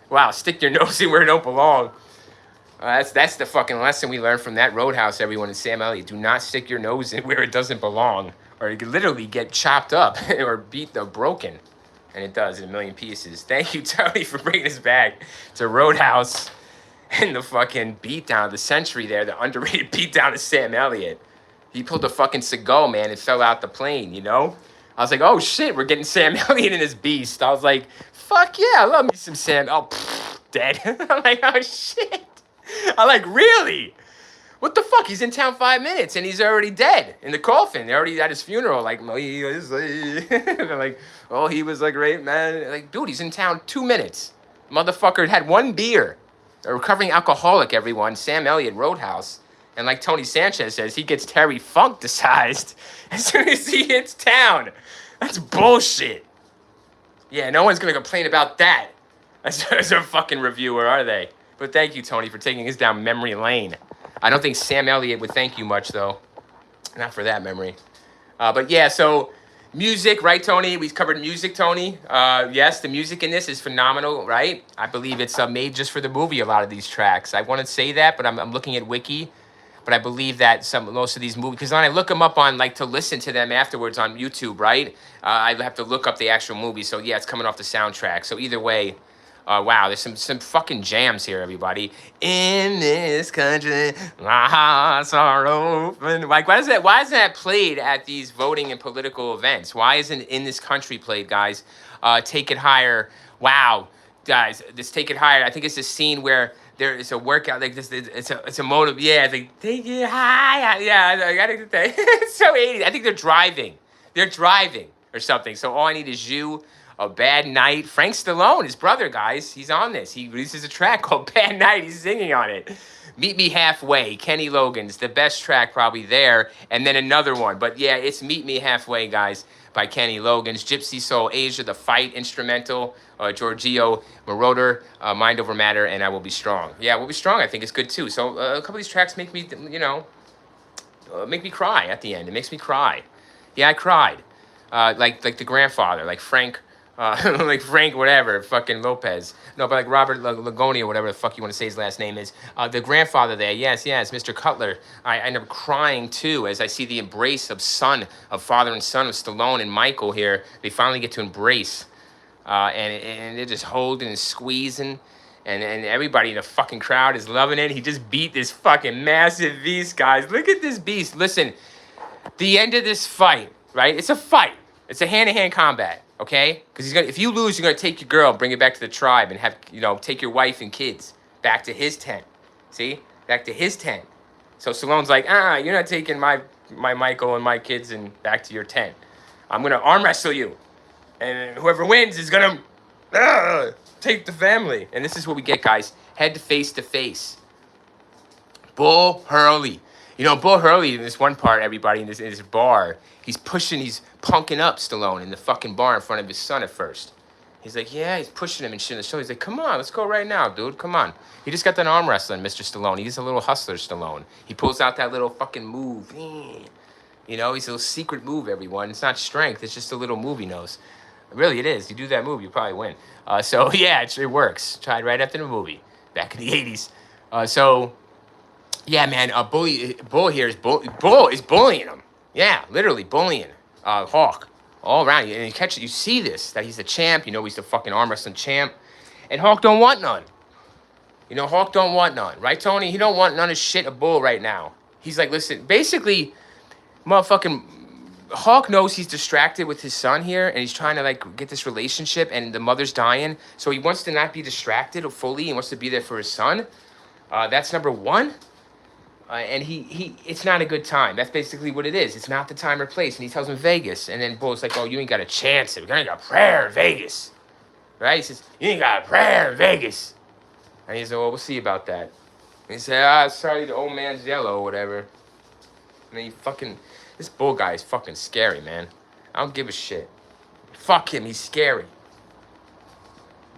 Wow, stick your nose in where it don't belong. That's the fucking lesson we learned from that Roadhouse, everyone, in Sam Elliott. Do not stick your nose in where it doesn't belong, or you could literally get chopped up or beat or broken. And it does in a million pieces. Thank you, Tony, for bringing us back to Roadhouse and the fucking beatdown of the century there, the underrated beatdown of Sam Elliott. He pulled a fucking Seagull, man, and fell out the plane, you know? I was like, oh, shit, we're getting Sam Elliott in his beast. I was like, fuck yeah, I love me some Sam. Oh, dead. I'm like, oh, shit. I'm like, really? What the fuck? He's in town 5 minutes, and he's already dead in the coffin. They're already at his funeral. Like, they're like, oh, he was a great man. Like, dude, he's in town 2 minutes. Motherfucker had 1 beer. A recovering alcoholic, everyone. Sam Elliott, Roadhouse. And like Tony Sanchez says, he gets Terry Funkicized as soon as he hits town. That's bullshit. Yeah, no one's going to complain about that as a fucking reviewer, are they? But thank you, Tony, for taking us down memory lane. I don't think Sam Elliott would thank you much, though. Not for that memory. But yeah, so music, right, Tony? We covered music, Tony. Yes, the music in this is phenomenal, right? I believe it's made just for the movie, a lot of these tracks. I want to say that, but I'm looking at Wiki. But I believe that most of these movies, because when I look them up on, like, to listen to them afterwards on YouTube, right? I have to look up the actual movie. So, yeah, it's coming off the soundtrack. So, either way, wow, there's some fucking jams here, everybody. In this country, my hearts are open. Like, why isn't that played at these voting and political events? Why isn't In This Country played, guys? Take It Higher. Wow, guys, this Take It Higher. I think it's a scene where there is a workout like this. It's a motive. Yeah, it's like take it high. Yeah, I gotta get that. It's so 80s. I think they're driving. They're driving or something. So all I need is you. A Bad Night. Frank Stallone, his brother, guys. He's on this. He releases a track called Bad Night. He's singing on it. Meet Me Halfway, Kenny Loggins, the best track probably there, and then another one. But yeah, it's Meet Me Halfway, guys, by Kenny Loggins. Gypsy Soul Asia, The Fight instrumental, Giorgio Moroder, Mind Over Matter, and I Will Be Strong. Yeah, Will Be Strong, I think, is good too. So a couple of these tracks make me, make me cry at the end. It makes me cry. Yeah, I cried. Like the grandfather, like Frank, like Frank, whatever, fucking Lopez. No, but like Robert Lagoni or whatever the fuck you want to say his last name is. The grandfather there, yes, Mr. Cutler. I end up crying too as I see the embrace of father and son of Stallone and Michael here. They finally get to embrace, and they're just holding and squeezing. And everybody in the fucking crowd is loving it. He just beat this fucking massive beast, guys. Look at this beast. Listen, the end of this fight, right? It's a fight. It's a hand-to-hand combat, okay? Because if you lose, you're gonna take your girl, bring it back to the tribe, and have take your wife and kids back to his tent. See, back to his tent. So Stallone's like, you're not taking my Michael and my kids and back to your tent. I'm gonna arm wrestle you, and whoever wins is gonna take the family. And this is what we get, guys. Head to face. Bull Hurley. Bull Hurley in this one part, everybody, in this bar, he's punking up Stallone in the fucking bar in front of his son at first. He's like, yeah, he's pushing him and shit in the show. He's like, come on, let's go right now, dude. Come on. He just got done arm wrestling, Mr. Stallone. He's a little hustler, Stallone. He pulls out that little fucking move. He's a little secret move, everyone. It's not strength. It's just a little move he knows. Really, it is. You do that move, you probably win. So, yeah, it works. Tried right after the movie back in the 80s. Yeah, man, Bull here is Bull is bullying him. Yeah, literally bullying Hawk all around you. And you see this, that he's the champ. He's the fucking arm wrestling champ. And Hawk don't want none. Hawk don't want none. Right, Tony? He don't want none of shit of Bull right now. He's like, listen, basically, motherfucking Hawk knows he's distracted with his son here, and he's trying to get this relationship, and the mother's dying, so he wants to not be distracted fully. He wants to be there for his son. That's number one. And it's not a good time. That's basically what it is. It's not the time or place. And he tells him Vegas, and then Bull's like, "Oh, you ain't got a chance. We ain't got prayer in Vegas, right?" He says, "You ain't got a prayer in Vegas." And he said, "Well, we'll see about that." And he said, sorry, the old man's yellow or whatever. And then this Bull guy is fucking scary, man. I don't give a shit. Fuck him, he's scary.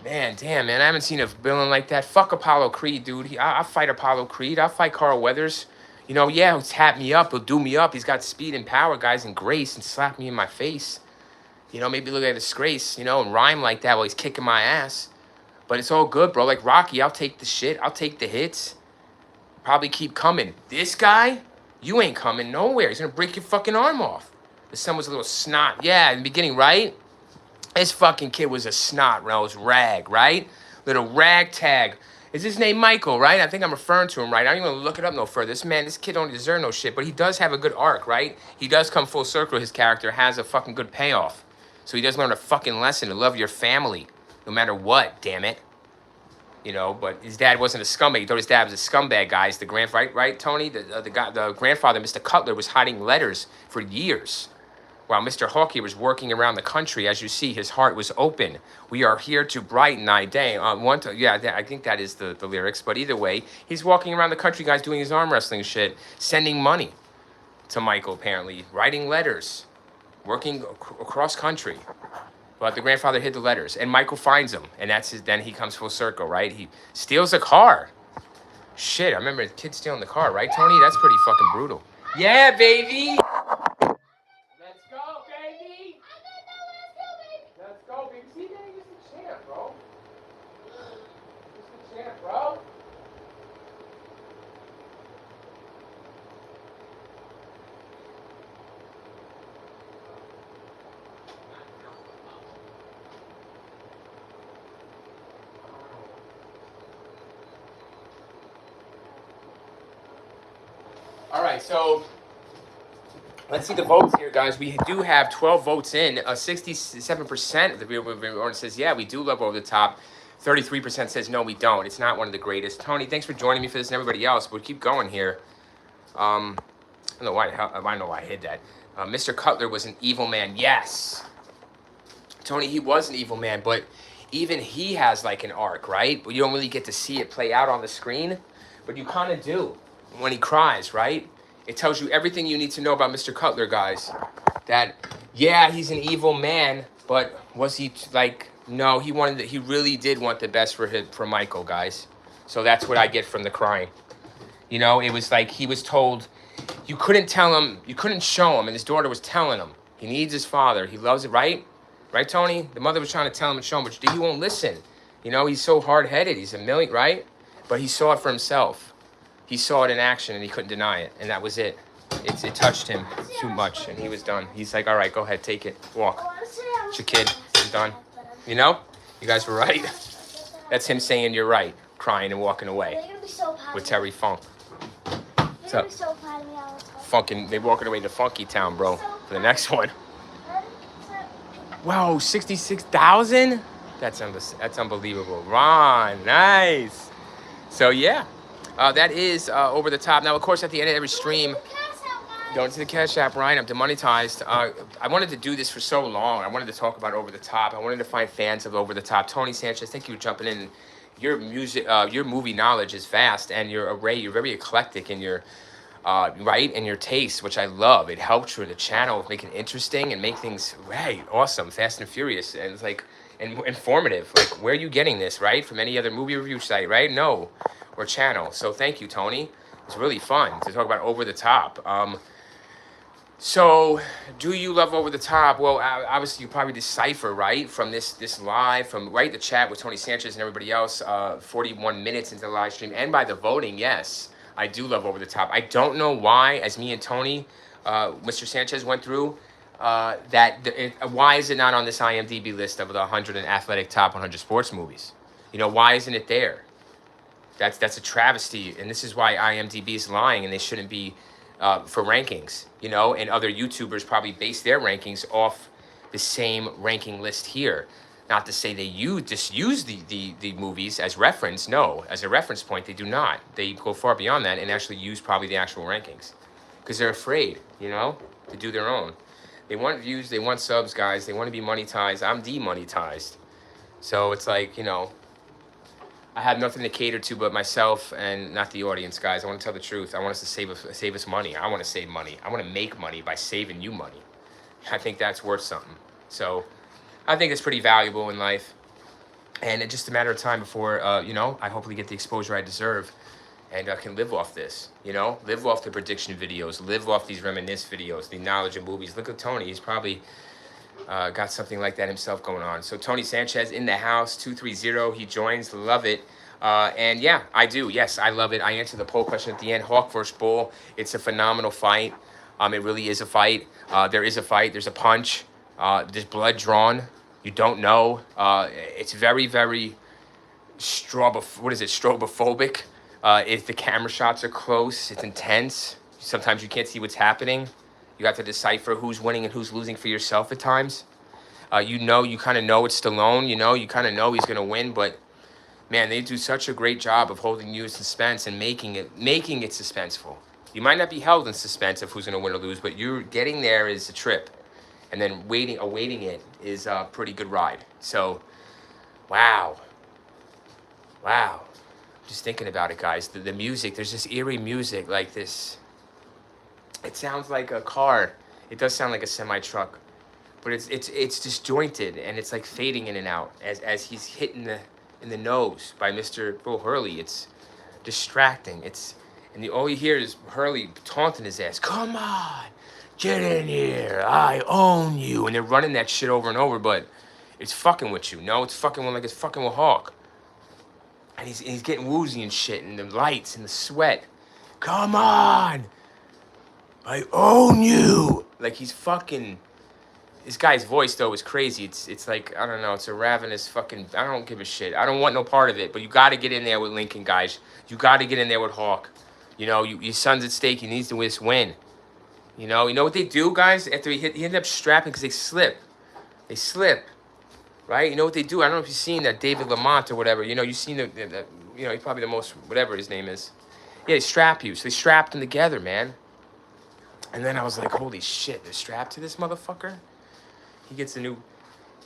Man, damn, man, I haven't seen a villain like that. Fuck Apollo Creed, dude. I'll fight Apollo Creed. I'll fight Carl Weathers. He'll tap me up. He'll do me up. He's got speed and power, guys, and grace, and slap me in my face. Maybe look at a disgrace, and rhyme like that while he's kicking my ass. But it's all good, bro. Like Rocky, I'll take the shit. I'll take the hits. Probably keep coming. This guy, you ain't coming nowhere. He's gonna break your fucking arm off. The son was a little snot. Yeah, in the beginning, right? This fucking kid was a snot-nosed rag, right? Little ragtag. Is his name Michael, right? I think I'm referring to him, right? I don't even want to look it up no further. This kid don't deserve no shit, but he does have a good arc, right? He does come full circle. His character has a fucking good payoff. So he does learn a fucking lesson to love your family, no matter what, damn it. But his dad wasn't a scumbag. He thought his dad was a scumbag, guys. The right, Tony? The grandfather, Mr. Cutler, was hiding letters for years. While Mr. Hawkey was working around the country, as you see, his heart was open. We are here to brighten thy day. I think that is the lyrics. But either way, he's walking around the country, guys, doing his arm wrestling shit, sending money to Michael, apparently, writing letters, working across country. But the grandfather hid the letters, and Michael finds him, and then he comes full circle, right? He steals a car. Shit, I remember the kid stealing the car, right, Tony? That's pretty fucking brutal. Yeah, baby! Let's go, baby. See, man, he's the champ, bro. He's the champ, bro. All right, so let's see the votes here, guys. We do have 12 votes in. 67% of the audience says, yeah, we do love Over the Top. 33% says, no, we don't. It's not one of the greatest. Tony, thanks for joining me for this and everybody else. We'll keep going here. I don't know why. I know why I hid that. Mr. Cutler was an evil man. Yes. Tony, he was an evil man, but even he has like an arc, right? But you don't really get to see it play out on the screen. but you kind of do when he cries, right? It tells you everything you need to know about Mr. Cutler, guys. That, yeah, he's an evil man, but was he like, no, he really did want the best for Michael, guys. So that's what I get from the crying. You know, it was like he was told, you couldn't tell him, you couldn't show him, and his daughter was telling him. He needs his father. He loves it, right? Right, Tony? The mother was trying to tell him and show him, but he won't listen. You know, he's so hard-headed. He's a million, right? But he saw it for himself. He saw it in action, and he couldn't deny it, and that was it. It touched him too much, and he was done. He's like, all right, go ahead, take it, walk. It's your kid. I'm done. You know? You guys were right. That's him saying you're right, crying and walking away with Terry Funk. What's up? They're walking away to Funky Town, bro, for the next one. Wow, 66,000? That's unbelievable. Ron, nice. So yeah, that is Over the Top. Now, of course, at the end of every stream, going to the Cash App, Ryan, I'm demonetized. I wanted to do this for so long. I wanted to talk about Over the Top. I wanted to find fans of Over the Top. Tony Sanchez, thank you for jumping in. Your movie knowledge is vast, and you're very eclectic in your right, and your taste, which I love. It helps for the channel, make it interesting and make things awesome, Fast and Furious, and it's like informative. Like, where are you getting this, right? From any other movie review site, right? No, or channel. So thank you, Tony. It's really fun to talk about Over the Top. So, do you love Over the Top? Well, obviously, you probably decipher, right, from this live, from the chat with Tony Sanchez and everybody else, 41 minutes into the live stream, and by the voting, yes, I do love Over the Top. I don't know why, as me and Tony, Mr. Sanchez went through, why is it not on this IMDb list of the 100 and athletic top 100 sports movies? You know, why isn't it there? That's a travesty, and this is why IMDb is lying, and they shouldn't be for rankings, you know, and other YouTubers probably base their rankings off the same ranking list here. Not to say they just use the movies as reference. No, as a reference point, they do not. They go far beyond that and actually use probably the actual rankings because they're afraid, you know, to do their own. They want views, they want subs, guys. They want to be monetized. I'm demonetized. So it's like, you know, I have nothing to cater to but myself and not the audience, guys. I want to tell the truth. I want us to save us money. I want to save money. I want to make money by saving you money. I think that's worth something. So I think it's pretty valuable in life. And it's just a matter of time before, you know, I hopefully get the exposure I deserve and can live off this, you know, live off the prediction videos, live off these reminisce videos, the knowledge of movies. Look at Tony. He's probably got something like that himself going on. So Tony Sanchez in the house, 230. He joins. Love it. And yeah, I do. Yes, I love it. I answered the poll question at the end. Hawk versus Bull. It's a phenomenal fight. It really is a fight. There is a fight. There's a punch. There's blood drawn. You don't know. It's very, very strobophobic. If the camera shots are close, it's intense. Sometimes you can't see what's happening. You got to decipher who's winning and who's losing for yourself at times. You kind of know it's Stallone. You know, you kind of know he's going to win, but man, they do such a great job of holding you in suspense and making it suspenseful. You might not be held in suspense of who's going to win or lose, but you're getting there is a trip. And then awaiting it is a pretty good ride. So, wow. Just thinking about it, guys. The music, there's this eerie music like this. It sounds like a car. It does sound like a semi-truck. But it's disjointed, and it's like fading in and out as he's hitting in the nose by Mr. Bill Hurley. It's distracting. And all you hear is Hurley taunting his ass. Come on, get in here. I own you. And they're running that shit over and over, but it's fucking with you. No, it's fucking with it's fucking with Hawk. And he's getting woozy and shit, and the lights and the sweat. Come on, I own you. Like he's fucking. This guy's voice, though, is crazy. It's like, I don't know, it's a ravenous fucking, I don't give a shit. I don't want no part of it, but you got to get in there with Lincoln, guys. You got to get in there with Hawk. You know, your son's at stake. He needs to win. You know what they do, guys? After he ended up strapping because they slip. They slip, right? You know what they do? I don't know if you've seen that David Lamont or whatever. You know, you've seen you know, he's probably the most, whatever his name is. Yeah, they strap you. So they strapped them together, man. And then I was like, holy shit, they're strapped to this motherfucker? He gets a new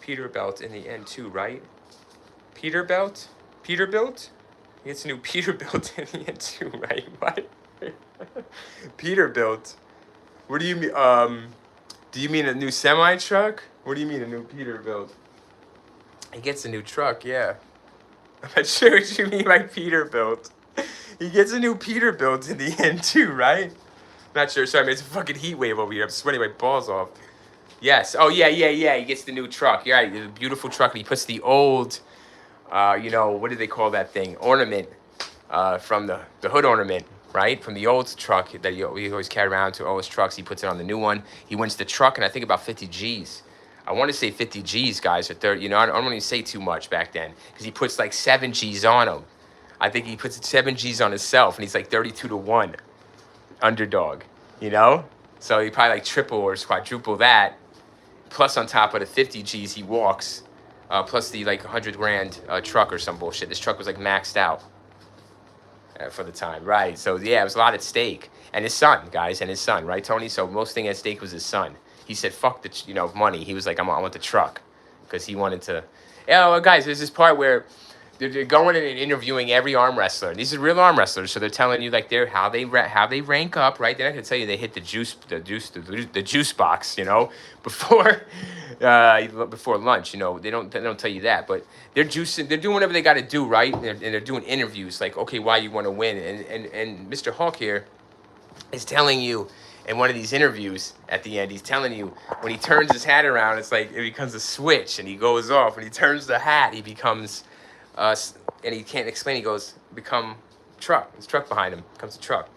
Peterbilt in the end too, right? Peterbilt? He gets a new Peterbilt in the end too, right? What? Peterbilt? What do you mean? Do you mean a new semi truck? What do you mean a new Peterbilt? He gets a new truck, yeah. I'm not sure what you mean by Peterbilt. He gets a new Peterbilt in the end too, right? Not sure. Sorry, I mean, it's a fucking heat wave over here. I'm sweating my balls off. Yes. Oh yeah. He gets the new truck. Yeah, right. The beautiful truck, and he puts the old, what do they call that thing? Ornament, from the hood ornament, right? From the old truck that he always carried around to all his trucks. He puts it on the new one. He wins the truck, and I think about 50 G's. I want to say 50 G's, guys, or 30. I don't want to say too much back then, because he puts like 7 G's on him. I think he puts 7 G's on himself, and he's like 32-1 underdog, So he probably like triple or quadruple that. Plus on top of the 50 G's he walks, plus the like 100 grand truck or some bullshit. This truck was like maxed out for the time, right? So yeah, it was a lot at stake. And his son, guys, and his son, right, Tony? So most thing at stake was his son. He said, "Fuck the money." He was like, I want the truck," because he wanted to. Guys, there's this part where they're going in and interviewing every arm wrestler. These are real arm wrestlers, so they're telling you like how they rank up, right? They're not gonna tell you they hit the juice box, before before lunch. They don't tell you that, but they're juicing. They're doing whatever they got to do, right? And they're doing interviews like, okay, why you want to win? And Mr. Hulk here is telling you in one of these interviews at the end, he's telling you when he turns his hat around, it's like it becomes a switch and he goes off. When he turns the hat, he becomes. And he can't explain. He goes, become truck. His truck behind him becomes a truck,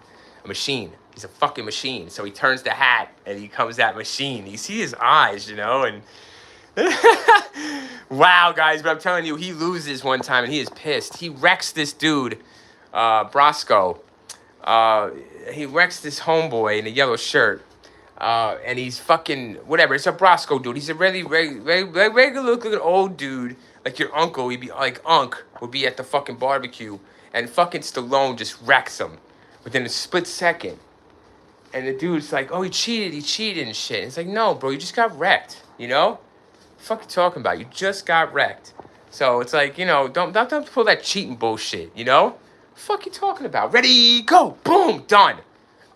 a machine. He's a fucking machine. So he turns the hat and he becomes that machine. You see his eyes, and wow, guys. But I'm telling you, he loses one time and he is pissed. He wrecks this dude, Brosco. He wrecks this homeboy in a yellow shirt. And he's fucking whatever. It's a Brosco dude. He's a really regular looking old dude. Like your uncle, he'd be like would be at the fucking barbecue, and fucking Stallone just wrecks him within a split second. And the dude's like, "Oh, he cheated and shit." And it's like, no, bro, you just got wrecked. What the fuck you talking about? You just got wrecked. So it's like, don't pull that cheating bullshit. What the fuck you talking about? Ready, go, boom, done.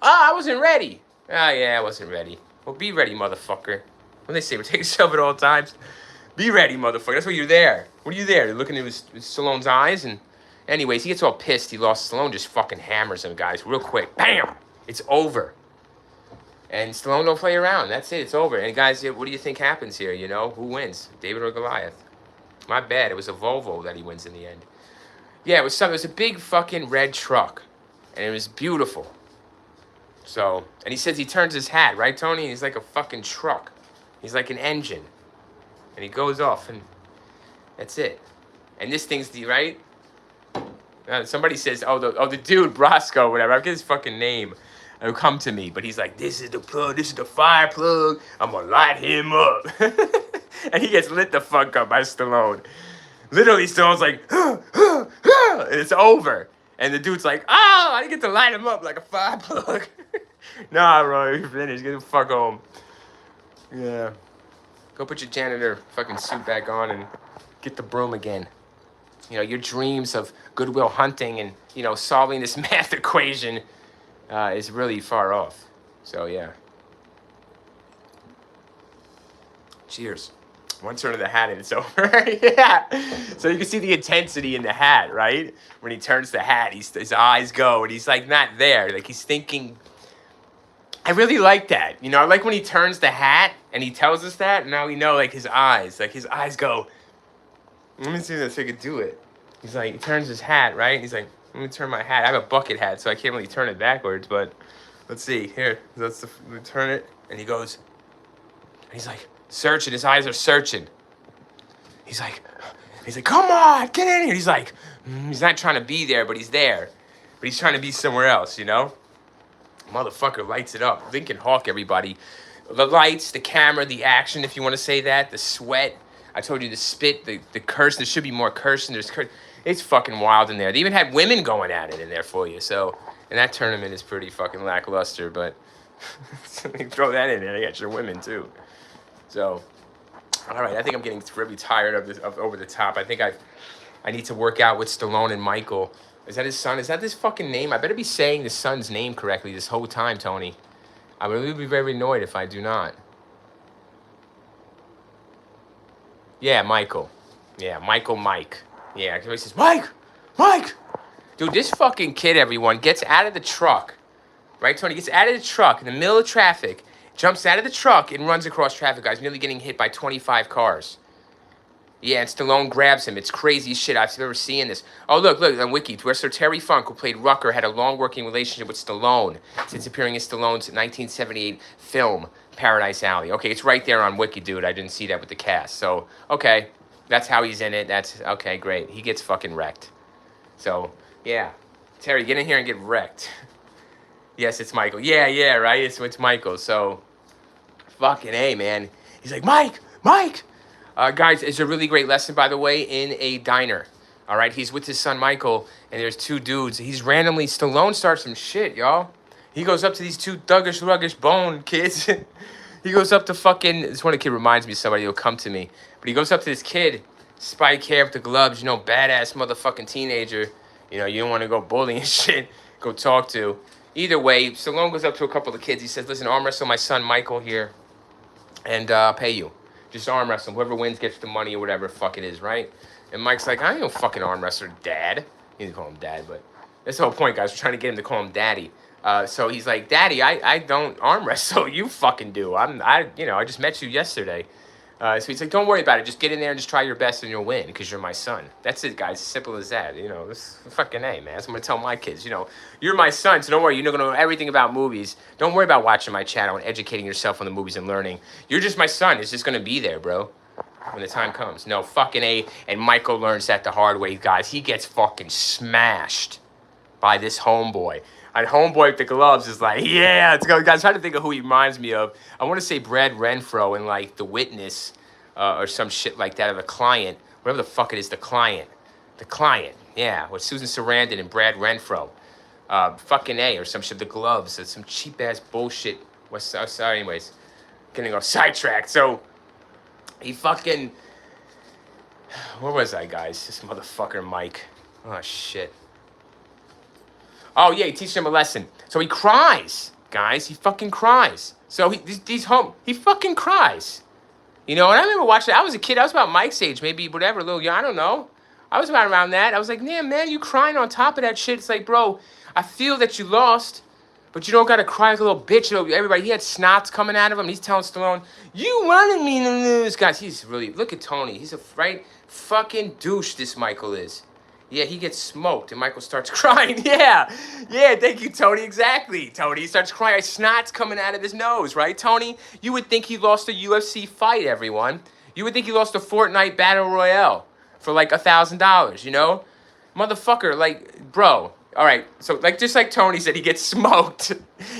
I wasn't ready. Yeah, I wasn't ready. Well, be ready, motherfucker. When they say, take yourself at all times. Be ready, motherfucker. That's why you're there. What are you there? You're looking into Stallone's eyes. And anyways, he gets all pissed. He lost. Stallone just fucking hammers him, guys, real quick. Bam! It's over. And Stallone don't play around. That's it. It's over. And guys, what do you think happens here? Who wins? David or Goliath? My bad. It was a Volvo that he wins in the end. Yeah, it was something. It was a big fucking red truck. And it was beautiful. So, and he says he turns his hat, right, Tony? He's like a fucking truck. He's like an engine. And he goes off, and that's it. And this thing's right? Somebody says, the dude, Brosco, whatever. I forget his fucking name. It'll come to me. But he's like, this is the plug. This is the fire plug. I'm going to light him up. And he gets lit the fuck up by Stallone. Literally, Stallone's like, and it's over. And the dude's like, I get to light him up like a fire plug. Nah, bro, you're finished. Get the fuck home. Yeah. Go put your janitor fucking suit back on and get the broom again. Your dreams of Goodwill Hunting and, solving this math equation is really far off. So, yeah. Cheers. One turn of the hat and it's over. Yeah. So you can see the intensity in the hat, right? When he turns the hat, his eyes go and he's like not there. Like he's thinking. I really like that. I like when he turns the hat and he tells us that. And now we know like his eyes go. Let me see if I can do it. He's like, he turns his hat, right? And he's like, let me turn my hat. I have a bucket hat, so I can't really turn it backwards, but let's see. Here, let me turn it. And he goes, and he's like, searching. His eyes are searching. He's like, come on, get in here. He's like, he's not trying to be there, but he's there. But he's trying to be somewhere else, Motherfucker lights it up. Lincoln Hawk, everybody. The lights, the camera, the action, if you want to say that, the sweat. I told you the spit, the curse. There should be more cursing. There's curse. It's fucking wild in there. They even had women going at it in there for you. So, and that tournament is pretty fucking lackluster, but throw that in there. They got your women too. So, all right. I think I'm getting really tired of this, of over the top. I think I need to work out with Stallone and Michael Is that his son? Is that his fucking name? I better be saying the son's name correctly this whole time, Tony. I would really be very annoyed if I do not. Yeah, Michael. Yeah, Michael Mike. Yeah, he says, Mike! Mike! Dude, this fucking kid, everyone, gets out of the truck. Right, Tony? Gets out of the truck in the middle of traffic, jumps out of the truck, and runs across traffic, guys, nearly getting hit by 25 cars. Yeah, and Stallone grabs him. It's crazy shit. I've never seen this. Oh, look, on Wiki. Wrestler Terry Funk, who played Rucker, had a long working relationship with Stallone since appearing in Stallone's 1978 film, Paradise Alley. Okay, it's right there on Wiki, dude. I didn't see that with the cast. So, okay, that's how he's in it. That's, okay, great. He gets fucking wrecked. So, yeah. Terry, get in here and get wrecked. Yes, it's Michael. Yeah, right? It's Michael. So, fucking A, man. He's like, Mike! Guys, it's a really great lesson, by the way, in a diner. All right, he's with his son Michael, and there's two dudes. Stallone starts some shit, y'all. He goes up to these two thuggish bone kids. He goes up to fucking, this one kid reminds me of somebody who'll come to me. But he goes up to this kid, spike hair with the gloves, badass motherfucking teenager. You don't want to go bullying and shit, go talk to. Either way, Stallone goes up to a couple of kids. He says, listen, arm wrestle my son Michael here, and I'll pay you. Just arm wrestle. Whoever wins gets the money or whatever the fuck it is, right? And Mike's like, I ain't no fucking arm wrestler, Dad. He didn't call him Dad, but that's the whole point, guys. We're trying to get him to call him Daddy. So he's like, Daddy, I don't arm wrestle. You fucking do. I just met you yesterday. So he's like, don't worry about it. Just get in there and just try your best and you'll win because you're my son. That's it, guys. Simple as that. This fucking A, man. That's what I'm going to tell my kids. You're my son, so don't worry. You're not going to know everything about movies. Don't worry about watching my channel and educating yourself on the movies and learning. You're just my son. It's just going to be there, bro, when the time comes. No, fucking A. And Michael learns that the hard way, guys. He gets fucking smashed by this homeboy. And homeboy with the gloves is like, yeah, let's go. Guys, I'm trying to think of who he reminds me of. I want to say Brad Renfro in, like, The Witness or some shit like that, or The Client. Whatever the fuck it is, The Client. The Client, yeah, with Susan Sarandon and Brad Renfro. Fucking A or some shit, The Gloves. It's some cheap-ass bullshit. Anyways, getting off sidetracked. So, he fucking... Where was I, guys? This motherfucker Mike. Oh, shit. Oh, yeah, he teaches him a lesson. So he cries, guys. He fucking cries. So he fucking cries. And I remember watching it. I was a kid. I was about Mike's age, maybe whatever, a little young. I don't know. I was about around that. I was like, man, you crying on top of that shit. It's like, bro, I feel that you lost, but you don't got to cry like a little bitch. Everybody, he had snots coming out of him. He's telling Stallone, you wanted me to lose. Guys, he's really, look at Tony. He's a right fucking douche, this Michael is. Yeah, he gets smoked, and Michael starts crying. Yeah, thank you, Tony. Exactly, Tony. He starts crying. Snot's coming out of his nose, right, Tony? You would think he lost a UFC fight, everyone. You would think he lost a Fortnite Battle Royale for, like, $1,000, Motherfucker, like, bro. All right, so, like, just like Tony said, he gets smoked.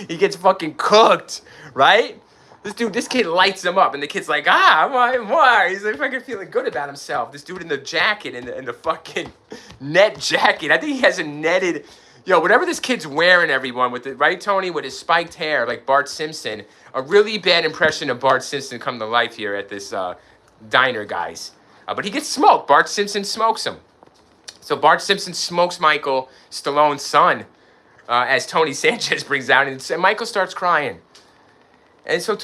He gets fucking cooked, right? This kid lights him up, and the kid's like, why? He's like fucking feeling good about himself. This dude in the jacket, in the fucking net jacket. I think he has a netted, whatever this kid's wearing, everyone, with it, right, Tony, with his spiked hair, like Bart Simpson. A really bad impression of Bart Simpson come to life here at this diner, guys. But he gets smoked. Bart Simpson smokes him. So Bart Simpson smokes Michael, Stallone's son, as Tony Sanchez brings out, and Michael starts crying. And so,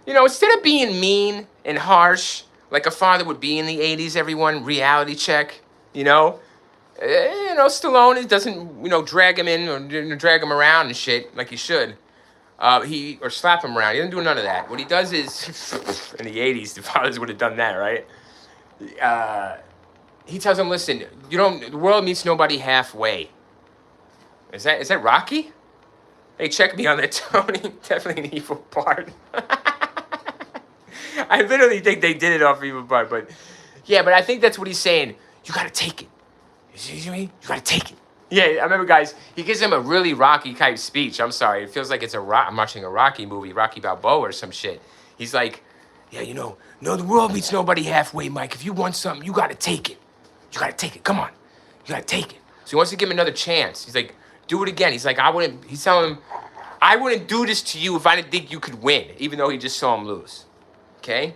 instead of being mean and harsh, like a father would be in the 80s, everyone, reality check, Stallone doesn't, drag him in or drag him around and shit like he should. Or slap him around. He doesn't do none of that. What he does is, in the 80s, the fathers would have done that, right? He tells him, listen, the world meets nobody halfway. Is that Rocky? Hey, check me on that, Tony. Definitely an evil part. I literally think they did it off evil part, but I think that's what he's saying. You gotta take it. You see what I mean? You gotta take it. Yeah, I remember, guys, he gives him a really Rocky type speech. I'm sorry. It feels like I'm watching a Rocky movie, Rocky Balboa or some shit. He's like, yeah, no, the world meets nobody halfway, Mike. If you want something, you gotta take it. You gotta take it. Come on. You gotta take it. So he wants to give him another chance. He's like, do it again. He's like, he's telling him, I wouldn't do this to you if I didn't think you could win, even though he just saw him lose. Okay?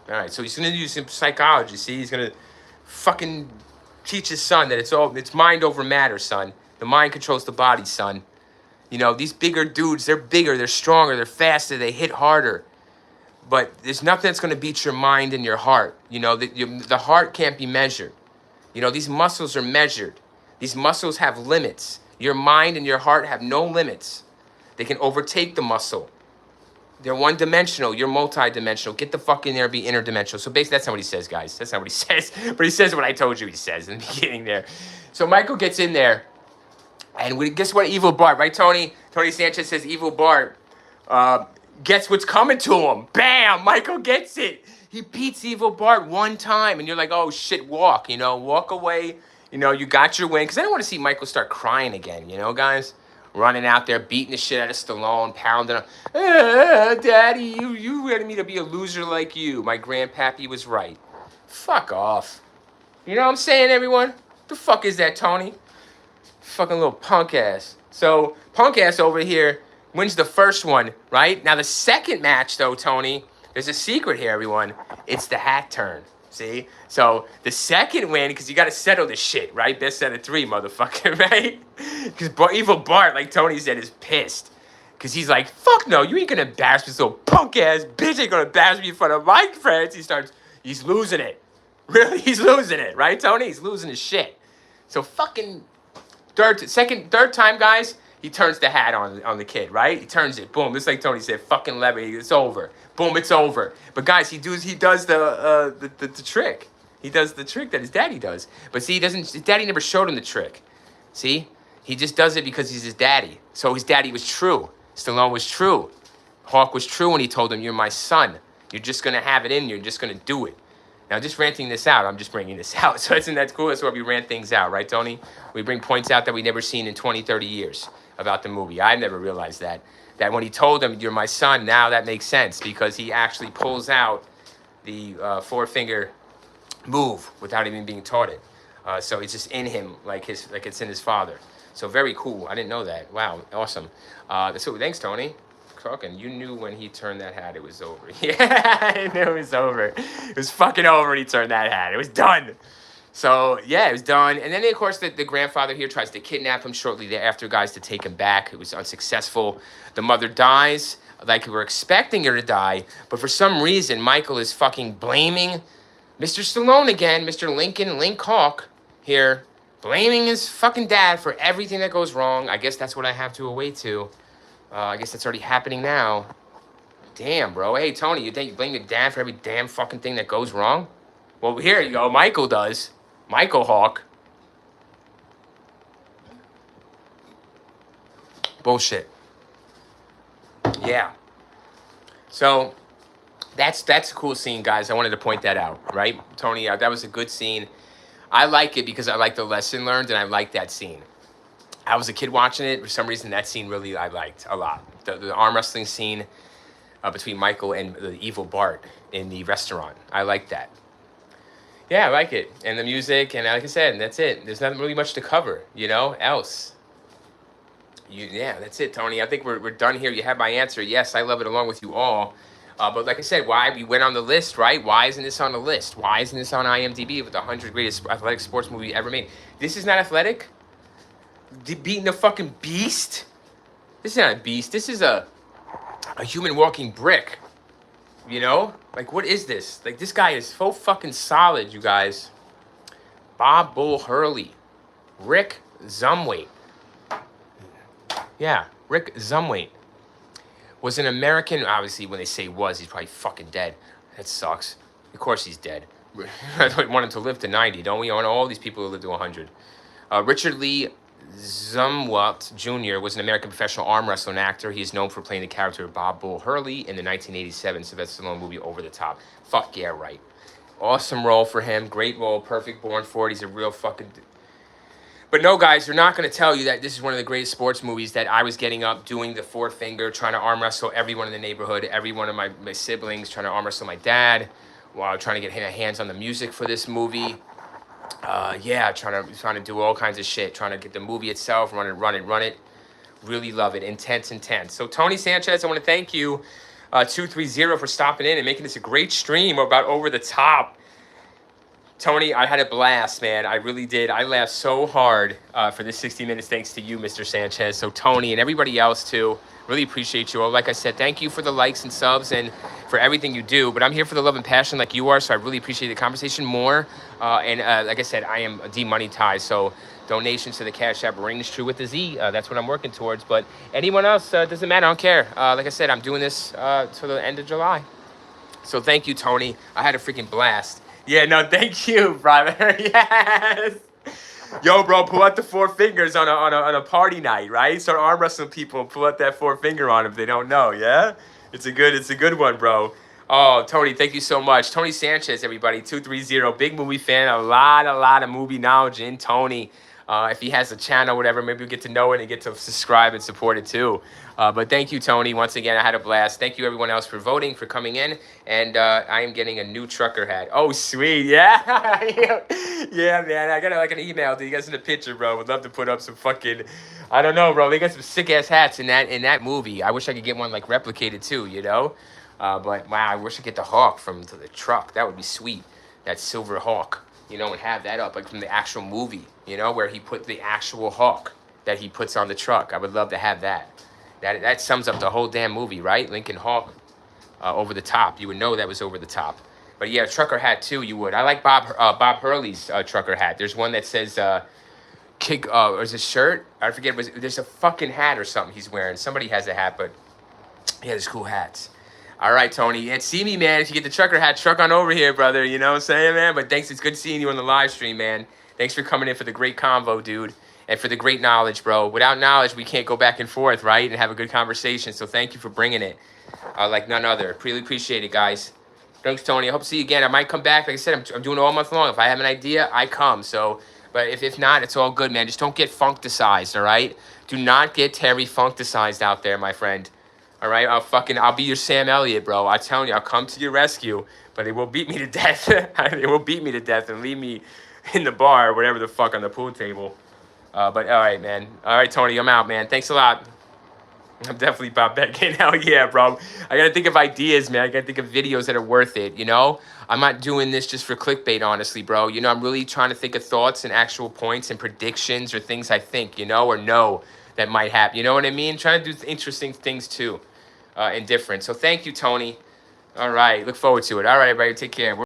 All right, so he's going to use some psychology. See, he's going to fucking teach his son that it's mind over matter, son. The mind controls the body, son. You know, these bigger dudes, they're bigger, they're stronger, they're faster, they hit harder. But there's nothing that's going to beat your mind and your heart. You know, the heart can't be measured. You know, these muscles are measured. These muscles have limits. Your mind and your heart have no limits. They can overtake the muscle. They're one-dimensional. You're multi-dimensional. Get the fuck in there and be interdimensional. So basically, that's not what he says, guys. That's not what he says. But he says what I told you he says in the beginning there. So Michael gets in there. And guess what? Evil Bart, right, Tony? Tony Sanchez says Evil Bart gets what's coming to him. Bam! Michael gets it. He beats Evil Bart one time. And you're like, oh, shit, walk. You know, walk away. You know, you got your win. Because I don't want to see Michael start crying again, you know, guys? Running out there, beating the shit out of Stallone, pounding him. Daddy, you wanted me to be a loser like you. My grandpappy was right. Fuck off. You know what I'm saying, everyone? The fuck is that, Tony? Fucking little punk ass. So, punk ass over here wins the first one, right? Now, the second match, though, Tony, there's a secret here, everyone. It's the hat turn. See? So, the second win, because you got to settle this shit, right? Best out of 3, motherfucker, right? Because Evil Bart, like Tony said, is pissed. Because he's like, fuck no, you ain't going to embarrass me, this little punk-ass bitch ain't going to embarrass me in front of my friends. He's losing it. Really, he's losing it, right, Tony? He's losing his shit. So, fucking third time, guys, he turns the hat on the kid, right? He turns it, boom, just like Tony said, fucking levity, it's over. Boom, it's over. But guys, he does the trick. He does the trick that his daddy does. But see, his daddy never showed him the trick. See? He just does it because he's his daddy. So his daddy was true. Stallone was true. Hawk was true when he told him, you're my son. You're just going to have it in you. You're just going to do it. Now, just ranting this out, I'm just bringing this out. So isn't that cool? That's why we rant things out, right, Tony? We bring points out that we've never seen in 20, 30 years about the movie. I've never realized that. That when he told him, you're my son, now that makes sense because he actually pulls out the four-finger move without even being taught it. So it's just in him like it's in his father. So very cool. I didn't know that. Wow, awesome. So thanks, Tony. Talking. You knew when he turned that hat, it was over. Yeah, I knew it was over. It was fucking over when he turned that hat. It was done. So, yeah, it was done. And then, of course, the grandfather here tries to kidnap him shortly thereafter, guys, to take him back. It was unsuccessful. The mother dies like we were expecting her to die. But for some reason, Michael is fucking blaming Mr. Stallone again, Mr. Link Hawk here, blaming his fucking dad for everything that goes wrong. I guess that's what I have to await to. I guess that's already happening now. Damn, bro. Hey, Tony, you think you blame your dad for every damn fucking thing that goes wrong? Well, here you go. Michael does. Michael Hawk. Bullshit. Yeah. So, that's a cool scene, guys. I wanted to point that out, right? Tony, that was a good scene. I like it because I like the lesson learned, and I like that scene. I was a kid watching it. For some reason, that scene really I liked a lot. The arm wrestling scene between Michael and the evil Bart in the restaurant. I like that. Yeah, I like it. And the music, and like I said, that's it. There's not really much to cover, you know, else. Yeah, that's it, Tony. I think we're done here. You have my answer. Yes, I love it along with you all. But like I said, why we went on the list, right? Why isn't this on the list? Why isn't this on IMDb with the 100 greatest athletic sports movie ever made? This is not athletic? Beating the fucking beast? This is not a beast. This is a human walking brick. You know? Like, what is this? Like, this guy is so fucking solid, you guys. Bob Bull Hurley. Rick Zumwalt. Yeah, Rick Zumwalt was an American. Obviously, when they say was, he's probably fucking dead. That sucks. Of course he's dead. I want him to live to 90, don't we? I want all these people to live to 100. Richard Lee Zumwalt Jr. was an American professional arm wrestler and actor. He is known for playing the character of Bob Bull Hurley in the 1987 Sylvester Stallone movie Over the Top. Fuck yeah, right. Awesome role for him. Great role. Perfect born for it. He's a real fucking... But no, guys, they're not going to tell you that this is one of the greatest sports movies that I was getting up, doing the four finger, trying to arm wrestle everyone in the neighborhood, every one of my siblings, trying to arm wrestle my dad, while trying to get hands on the music for this movie. Yeah, trying to do all kinds of shit, trying to get the movie itself, run it. Really love it. Intense. So Tony Sanchez, I want to thank you, 230, for stopping in and making this a great stream about Over the Top. Tony, I had a blast, man. I really did. I laughed so hard for this 60 minutes thanks to you, Mr. Sanchez. So Tony and everybody else too, really appreciate you all. Like I said, thank you for the likes and subs and for everything you do. But I'm here for the love and passion like you are, so I really appreciate the conversation more. And like I said, I am demonetized, so donations to the Cash App rings true with the Z. That's what I'm working towards. But anyone else, doesn't matter. I don't care. Like I said, I'm doing this till the end of July. So thank you, Tony. I had a freaking blast. Yeah, no, thank you, brother. Yes. Yo, bro, pull out the four fingers on a party night, right? Start arm wrestling people and pull out that four finger on them if they don't know, yeah? It's a good one, bro. Oh, Tony, thank you so much. Tony Sanchez, everybody, 230, big movie fan, a lot of movie knowledge in Tony. If he has a channel, whatever, maybe we'll get to know it and get to subscribe and support it too. But thank you, Tony. Once again, I had a blast. Thank you, everyone else, for voting, for coming in. And I am getting a new trucker hat. Oh, sweet. Yeah. Yeah, man. I got like an email to you guys in the picture, bro. Would love to put up some fucking, I don't know, bro. They got some sick-ass hats in that movie. I wish I could get one, like, replicated too, you know? But, wow, I wish I could get the Hawk from the truck. That would be sweet. That silver Hawk. You know, and have that up, like from the actual movie, you know, where he put the actual Hawk that he puts on the truck. I would love to have that. That sums up the whole damn movie, right? Lincoln Hawk, over the top. You would know that was over the top. But yeah, trucker hat too, you would. I like Bob Hurley's trucker hat. There's one that says, kick, or is it shirt? I forget, there's a fucking hat or something he's wearing. Somebody has a hat, but yeah, there's cool hats. All right, Tony. And see me, man. If you get the trucker hat, truck on over here, brother. You know what I'm saying, man? But thanks. It's good seeing you on the live stream, man. Thanks for coming in for the great convo, dude. And for the great knowledge, bro. Without knowledge, we can't go back and forth, right? And have a good conversation. So thank you for bringing it like none other. Really appreciate it, guys. Thanks, Tony. I hope to see you again. I might come back. Like I said, I'm doing it all month long. If I have an idea, I come. So, but if not, it's all good, man. Just don't get funkicized, all right? Do not get Terry funkicized out there, my friend. All right, I'll be your Sam Elliott, bro. I'm telling you, I'll come to your rescue, but they will beat me to death. They will beat me to death and leave me in the bar or whatever the fuck on the pool table. But all right, man. All right, Tony, I'm out, man. Thanks a lot. I'm definitely Bob Beckett. Hell yeah, bro. I got to think of ideas, man. I got to think of videos that are worth it, you know? I'm not doing this just for clickbait, honestly, bro. You know, I'm really trying to think of thoughts and actual points and predictions or things I think, you know, or know that might happen. You know what I mean? Trying to do interesting things, too. And different. So thank you, Tony. All right. Look forward to it. All right, everybody. Take care.